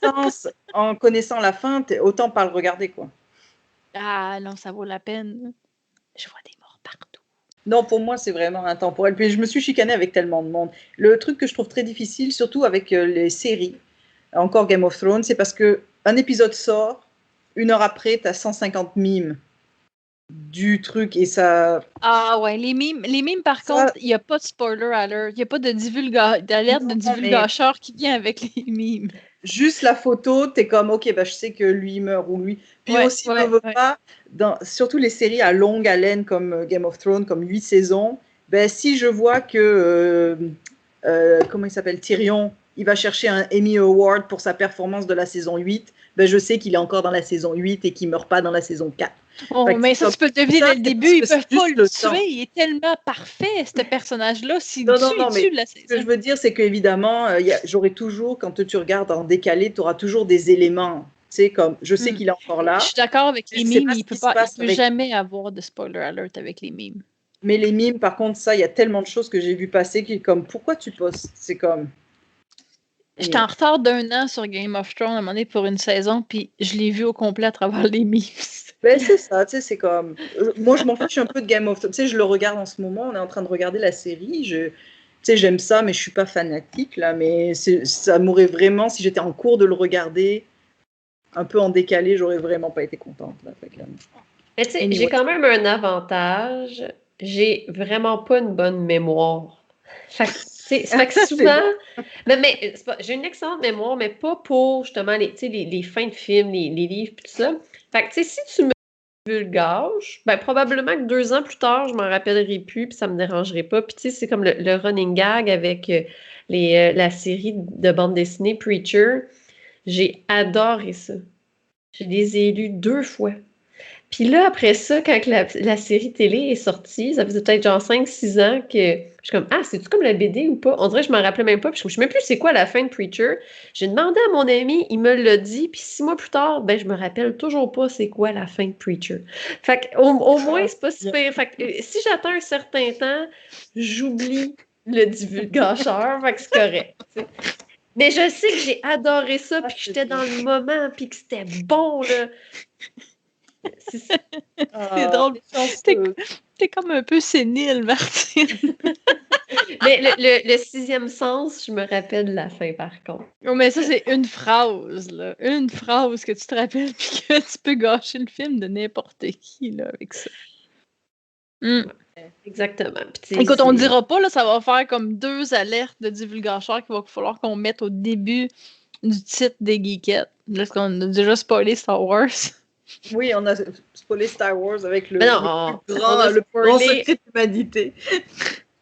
sens, en connaissant la fin, autant pas le regarder, quoi. Ah non, ça vaut la peine. Je vois des morts partout. Non, pour moi, c'est vraiment intemporel. Puis je me suis chicanée avec tellement de monde. Le truc que je trouve très difficile, surtout avec les séries, encore Game of Thrones, c'est parce que un épisode sort, 1 heure après, tu as 150 mimes du truc et ça... Ah ouais, les mimes par contre, il n'y a pas de spoiler alert, il n'y a pas d'alerte de divulgateur qui vient avec les mimes. Juste la photo, t'es comme, ok, bah, je sais que lui meurt ou lui. Puis aussi, pas, surtout les séries à longue haleine comme Game of Thrones, comme 8 saisons, ben, si je vois que, comment il s'appelle, Tyrion, il va chercher un Emmy Award pour sa performance de la saison 8, ben, je sais qu'il est encore dans la saison 8 et qu'il ne meurt pas dans la saison 4. Oh, mais ça, tu peux te deviner dès le début, ils ne peuvent pas le tuer, il est tellement parfait, ce personnage-là, s'il tue la saison. Ce que je veux dire, c'est qu'évidemment, j'aurai toujours, quand tu regardes en décalé, tu auras toujours des éléments, tu sais, comme, je sais qu'il est encore là. Je suis d'accord avec les mimes, il ne peut jamais avoir de spoiler alert avec les mimes. Mais les mimes, par contre, ça, il y a tellement de choses que j'ai vu passer qui est comme, pourquoi tu postes? C'est comme... J'étais en retard d'1 an sur Game of Thrones à un moment donné pour une saison, puis je l'ai vu au complet à travers les memes. Ben, c'est ça, tu sais, c'est comme... Moi, je m'en fiche un peu de Game of Thrones. Tu sais, je le regarde en ce moment, on est en train de regarder la série. Tu sais, j'aime ça, mais je suis pas fanatique, là. Mais ça m'aurait vraiment, si j'étais en cours de le regarder, un peu en décalé, j'aurais vraiment pas été contente, là. Mais tu sais, j'ai quand même un avantage. J'ai vraiment pas une bonne mémoire. Fait que souvent... mais j'ai une excellente mémoire, mais pas pour, justement, les fins de films, les livres, tout ça. Fait que, tu sais, si tu me divulgages, ben, probablement que 2 ans plus tard, je m'en rappellerai plus, puis ça me dérangerait pas. Puis, tu sais, c'est comme le running gag avec la série de bande dessinée Preacher. J'ai adoré ça. Je les ai lus 2 fois. Puis là, après ça, quand la série télé est sortie, ça faisait peut-être genre 5-6 ans que je suis comme, ah, c'est-tu comme la BD ou pas? On dirait que je m'en rappelais même pas. Puis je ne sais même plus c'est quoi la fin de Preacher. J'ai demandé à mon ami, il me l'a dit. Puis 6 mois plus tard, ben, je me rappelle toujours pas c'est quoi la fin de Preacher. Fait qu'au moins, c'est pas si pire. Fait que si j'attends un certain temps, j'oublie le divulgateur. Fait que c'est correct. T'sais. Mais je sais que j'ai adoré ça, puis que j'étais dans le moment, puis que c'était bon, là. C'est drôle. T'es comme un peu sénile, Martine. Mais le 6e sens, je me rappelle la fin, par contre. Oh, mais ça, c'est une phrase, là. Une phrase que tu te rappelles, puis que tu peux gâcher le film de n'importe qui, là, avec ça. Exactement. Écoute, on dira pas, là, ça va faire comme 2 alertes de divulgateurs qu'il va falloir qu'on mette au début du titre des geekettes. Là, parce qu'on a déjà spoilé Star Wars. Oui, on a spoilé Star Wars avec le plus grand secret de l'humanité.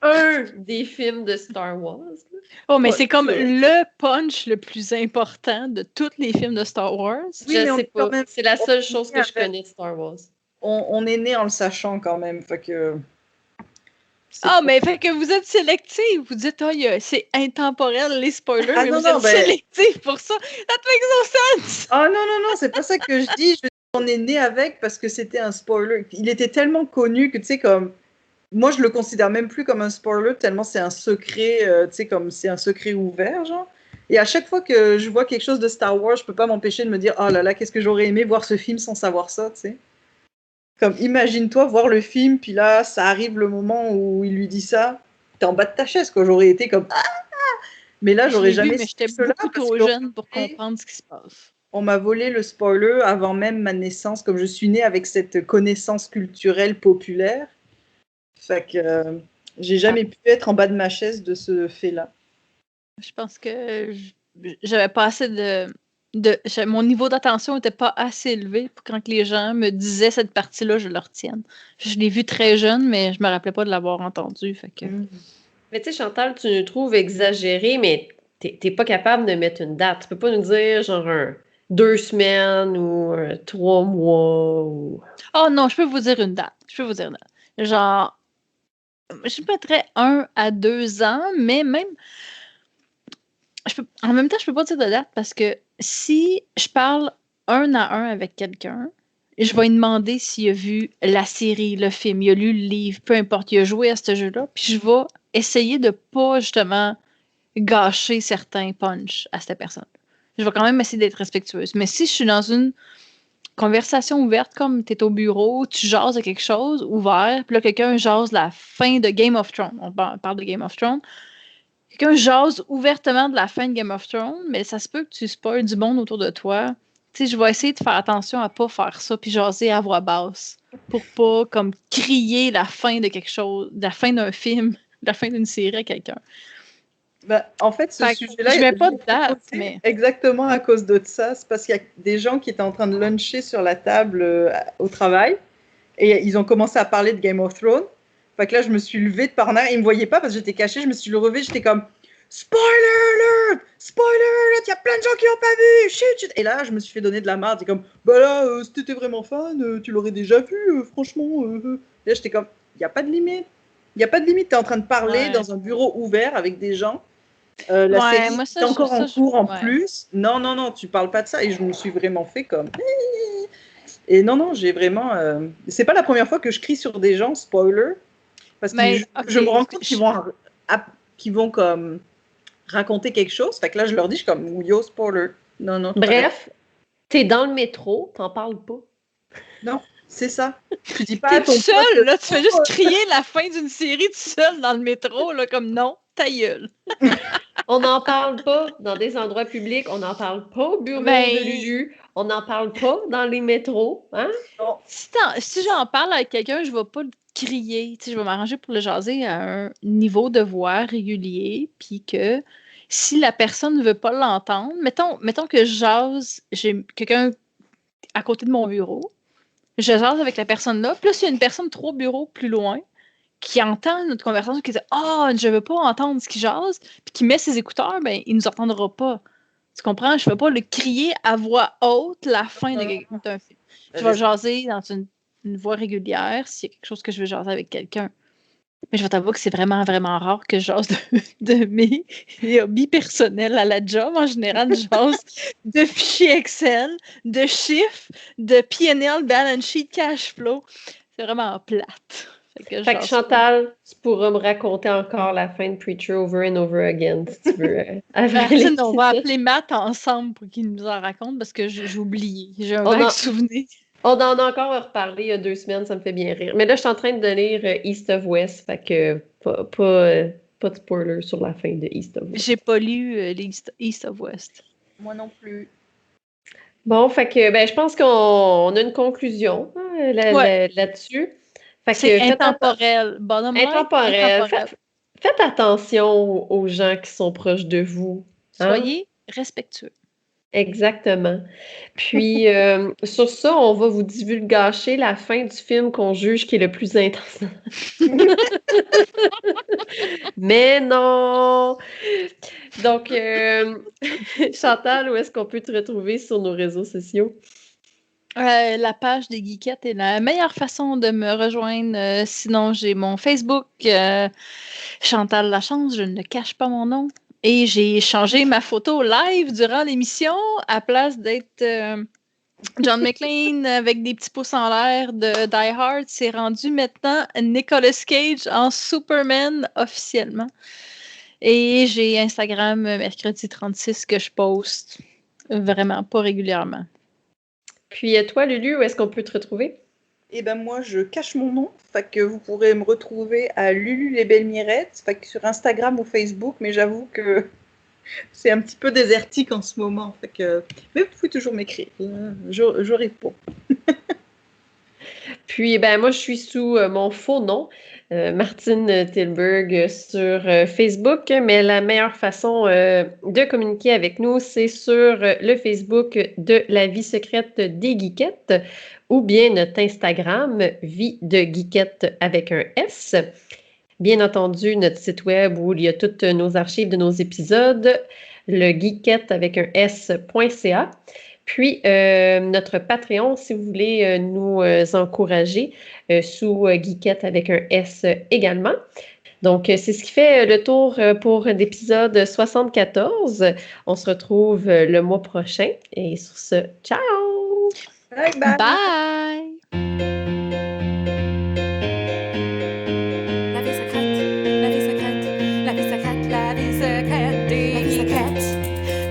Un des films de Star Wars. Oh, mais c'est comme le punch le plus important de tous les films de Star Wars. Oui, je sais pas. C'est la seule chose que je connais de Star Wars. on est né en le sachant quand même. Fait que. Ah, mais fait que vous êtes sélective. Vous dites, c'est intemporel les spoilers, Ah mais non, vous non, êtes ben. sélective pour ça. That makes no sense! Ah non, c'est pas ça que je dis. On est né avec parce que c'était un spoiler. Il était tellement connu que tu sais, comme. Moi, je le considère même plus comme un spoiler, tellement c'est un secret, tu sais, comme c'est un secret ouvert, genre. Et à chaque fois que je vois quelque chose de Star Wars, je peux pas m'empêcher de me dire, oh là là, qu'est-ce que j'aurais aimé voir ce film sans savoir ça, tu sais. Comme, imagine-toi voir le film, puis là, ça arrive le moment où il lui dit ça, t'es en bas de ta chaise, quoi. J'aurais été comme, ah! Mais là, Je j'aurais l'ai vu, jamais mais su j'étais cela beaucoup parce trop qu'on jeune pour comprendre ce qui se passe. m'a volé le spoiler avant même ma naissance, comme je suis née avec cette connaissance culturelle populaire. Fait que j'ai jamais pu être en bas de ma chaise de ce fait-là. Je pense que j'avais pas assez mon niveau d'attention n'était pas assez élevé pour quand les gens me disaient cette partie-là, je le retienne. Je l'ai vu très jeune, mais je me rappelais pas de l'avoir entendu. Fait que... Mais tu sais, Chantal, tu nous trouves exagéré, mais t'es pas capable de mettre une date. Tu peux pas nous dire genre 2 semaines ou 3 mois ou. Oh non, je peux vous dire une date. Genre, je mettrais 1 à 2 ans, mais même. En même temps, je peux pas dire de date parce que si je parle 1 à 1 avec quelqu'un, je vais lui demander s'il a vu la série, le film, il a lu le livre, peu importe, il a joué à ce jeu-là, puis je vais essayer de pas justement gâcher certains punchs à cette personne. Je vais quand même essayer d'être respectueuse. Mais si je suis dans une conversation ouverte, comme tu es au bureau, tu jases de quelque chose ouvert, puis là, quelqu'un jase la fin de Game of Thrones. On parle de Game of Thrones. Quelqu'un jase ouvertement de la fin de Game of Thrones, mais ça se peut que tu spoil du monde autour de toi. Tu sais, je vais essayer de faire attention à pas faire ça, puis jaser à voix basse, pour pas, comme, crier la fin de quelque chose, la fin d'un film, la fin d'une série à quelqu'un. Ben, en fait, ce sujet-là, je mets pas de l'ai date, posé mais... exactement à cause de ça. C'est parce qu'il y a des gens qui étaient en train de luncher sur la table au travail et ils ont commencé à parler de Game of Thrones. Fait que là, je me suis levée de par terre. Ils me voyaient pas parce que j'étais cachée. Je me suis levée, j'étais comme spoiler alert, spoiler alert. Il y a plein de gens qui l'ont pas vu. Shit. Et là, je me suis fait donner de la marde. J'étais comme bah là, si t'étais vraiment fan, tu l'aurais déjà vu. Franchement. Et là, j'étais comme il y a pas de limite. Il y a pas de limite. T'es en train de parler dans un bureau ouvert avec des gens. La série moi, est encore en cours en ouais. plus. Non, tu parles pas de ça. Et je me suis vraiment fait comme. Et non, j'ai vraiment. C'est pas la première fois que je crie sur des gens, spoiler, parce que je me rends compte qu'ils vont comme raconter quelque chose. Fait que là, je leur dis, je suis comme yo, spoiler. Non. Bref, t'es dans le métro, t'en parles pas. Non, c'est ça. Tu dis pas T'es à ton tout seul, pote, là, tu fais juste crier la fin d'une série tout seul dans le métro, là, comme non, ta gueule. On n'en parle pas dans des endroits publics, on n'en parle pas au bureau de Lulu, on n'en parle pas dans les métros, hein? Non. Si j'en parle avec quelqu'un, je vais pas le crier, tu sais, je vais m'arranger pour le jaser à un niveau de voix régulier, puis que si la personne ne veut pas l'entendre, mettons que je jase, j'ai quelqu'un à côté de mon bureau, je jase avec la personne là, puis là, s'il y a une personne 3 bureaux plus loin qui entend notre conversation, qui dit « Ah, je veux pas entendre ce qu'il jase », puis qui met ses écouteurs, ben, il nous entendra pas. Tu comprends? Je ne vais pas le crier à voix haute la fin d'un film. Je vais jaser dans une voix régulière s'il y a quelque chose que je veux jaser avec quelqu'un. Mais je vais t'avouer que c'est vraiment, vraiment rare que je jase de mes hobbies personnels à la job. En général, je jase de fichiers Excel, de chiffres, de P&L, balance sheet, cash flow. C'est vraiment plate. Fait que Chantal, tu pourras me raconter encore la fin de Preacher over and over again, si tu veux. On va appeler Matt ensemble pour qu'il nous en raconte parce que j'ai oublié. J'ai un vague souvenir. On en a encore reparlé il y a 2 semaines, ça me fait bien rire. Mais là, je suis en train de lire East of West, fait que pas de spoiler sur la fin de East of West. J'ai pas lu East of West. Moi non plus. Bon, fait que je pense qu'on a une conclusion là-dessus. C'est intemporel. Intemporel. Faites attention aux gens qui sont proches de vous. Soyez respectueux. Exactement. Puis, sur ça, on va vous divulgacher la fin du film qu'on juge qui est le plus intense. Mais non! Donc, Chantal, où est-ce qu'on peut te retrouver sur nos réseaux sociaux? La page des geekettes est la meilleure façon de me rejoindre. Sinon, j'ai mon Facebook, Chantal Lachance, je ne cache pas mon nom. Et j'ai changé ma photo live durant l'émission à place d'être John McClane avec des petits pouces en l'air de Die Hard. C'est rendu maintenant Nicolas Cage en Superman officiellement. Et j'ai Instagram mercredi 36 que je poste vraiment pas régulièrement. Puis toi, Lulu, où est-ce qu'on peut te retrouver? Eh ben moi, je cache mon nom, fait que vous pourrez me retrouver à Lulu les Belles Mirettes, fait que sur Instagram ou Facebook, mais j'avoue que c'est un petit peu désertique en ce moment, fait que mais vous pouvez toujours m'écrire, je réponds. Puis, moi, je suis sous mon faux nom, Martine Tilburg, sur Facebook, mais la meilleure façon de communiquer avec nous, c'est sur le Facebook de La Vie secrète des geekettes ou bien notre Instagram, Vie de geekette avec un S. Bien entendu, notre site web où il y a toutes nos archives de nos épisodes, le geekette avec un S.ca. Puis, notre Patreon, si vous voulez nous encourager, sous Geekette avec un S également. Donc, c'est ce qui fait le tour pour l'épisode 74. On se retrouve le mois prochain. Et sur ce, ciao! Bye bye! Bye! La vie secrète, la vie secrète, la vie secrète, la vie secrète des geekettes.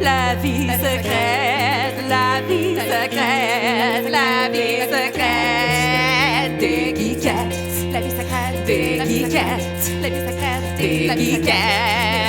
La vie secrète, la vie secrète, la vie secrète des geekettes. La vie secrète des geekettes. La vie secrète des geekettes.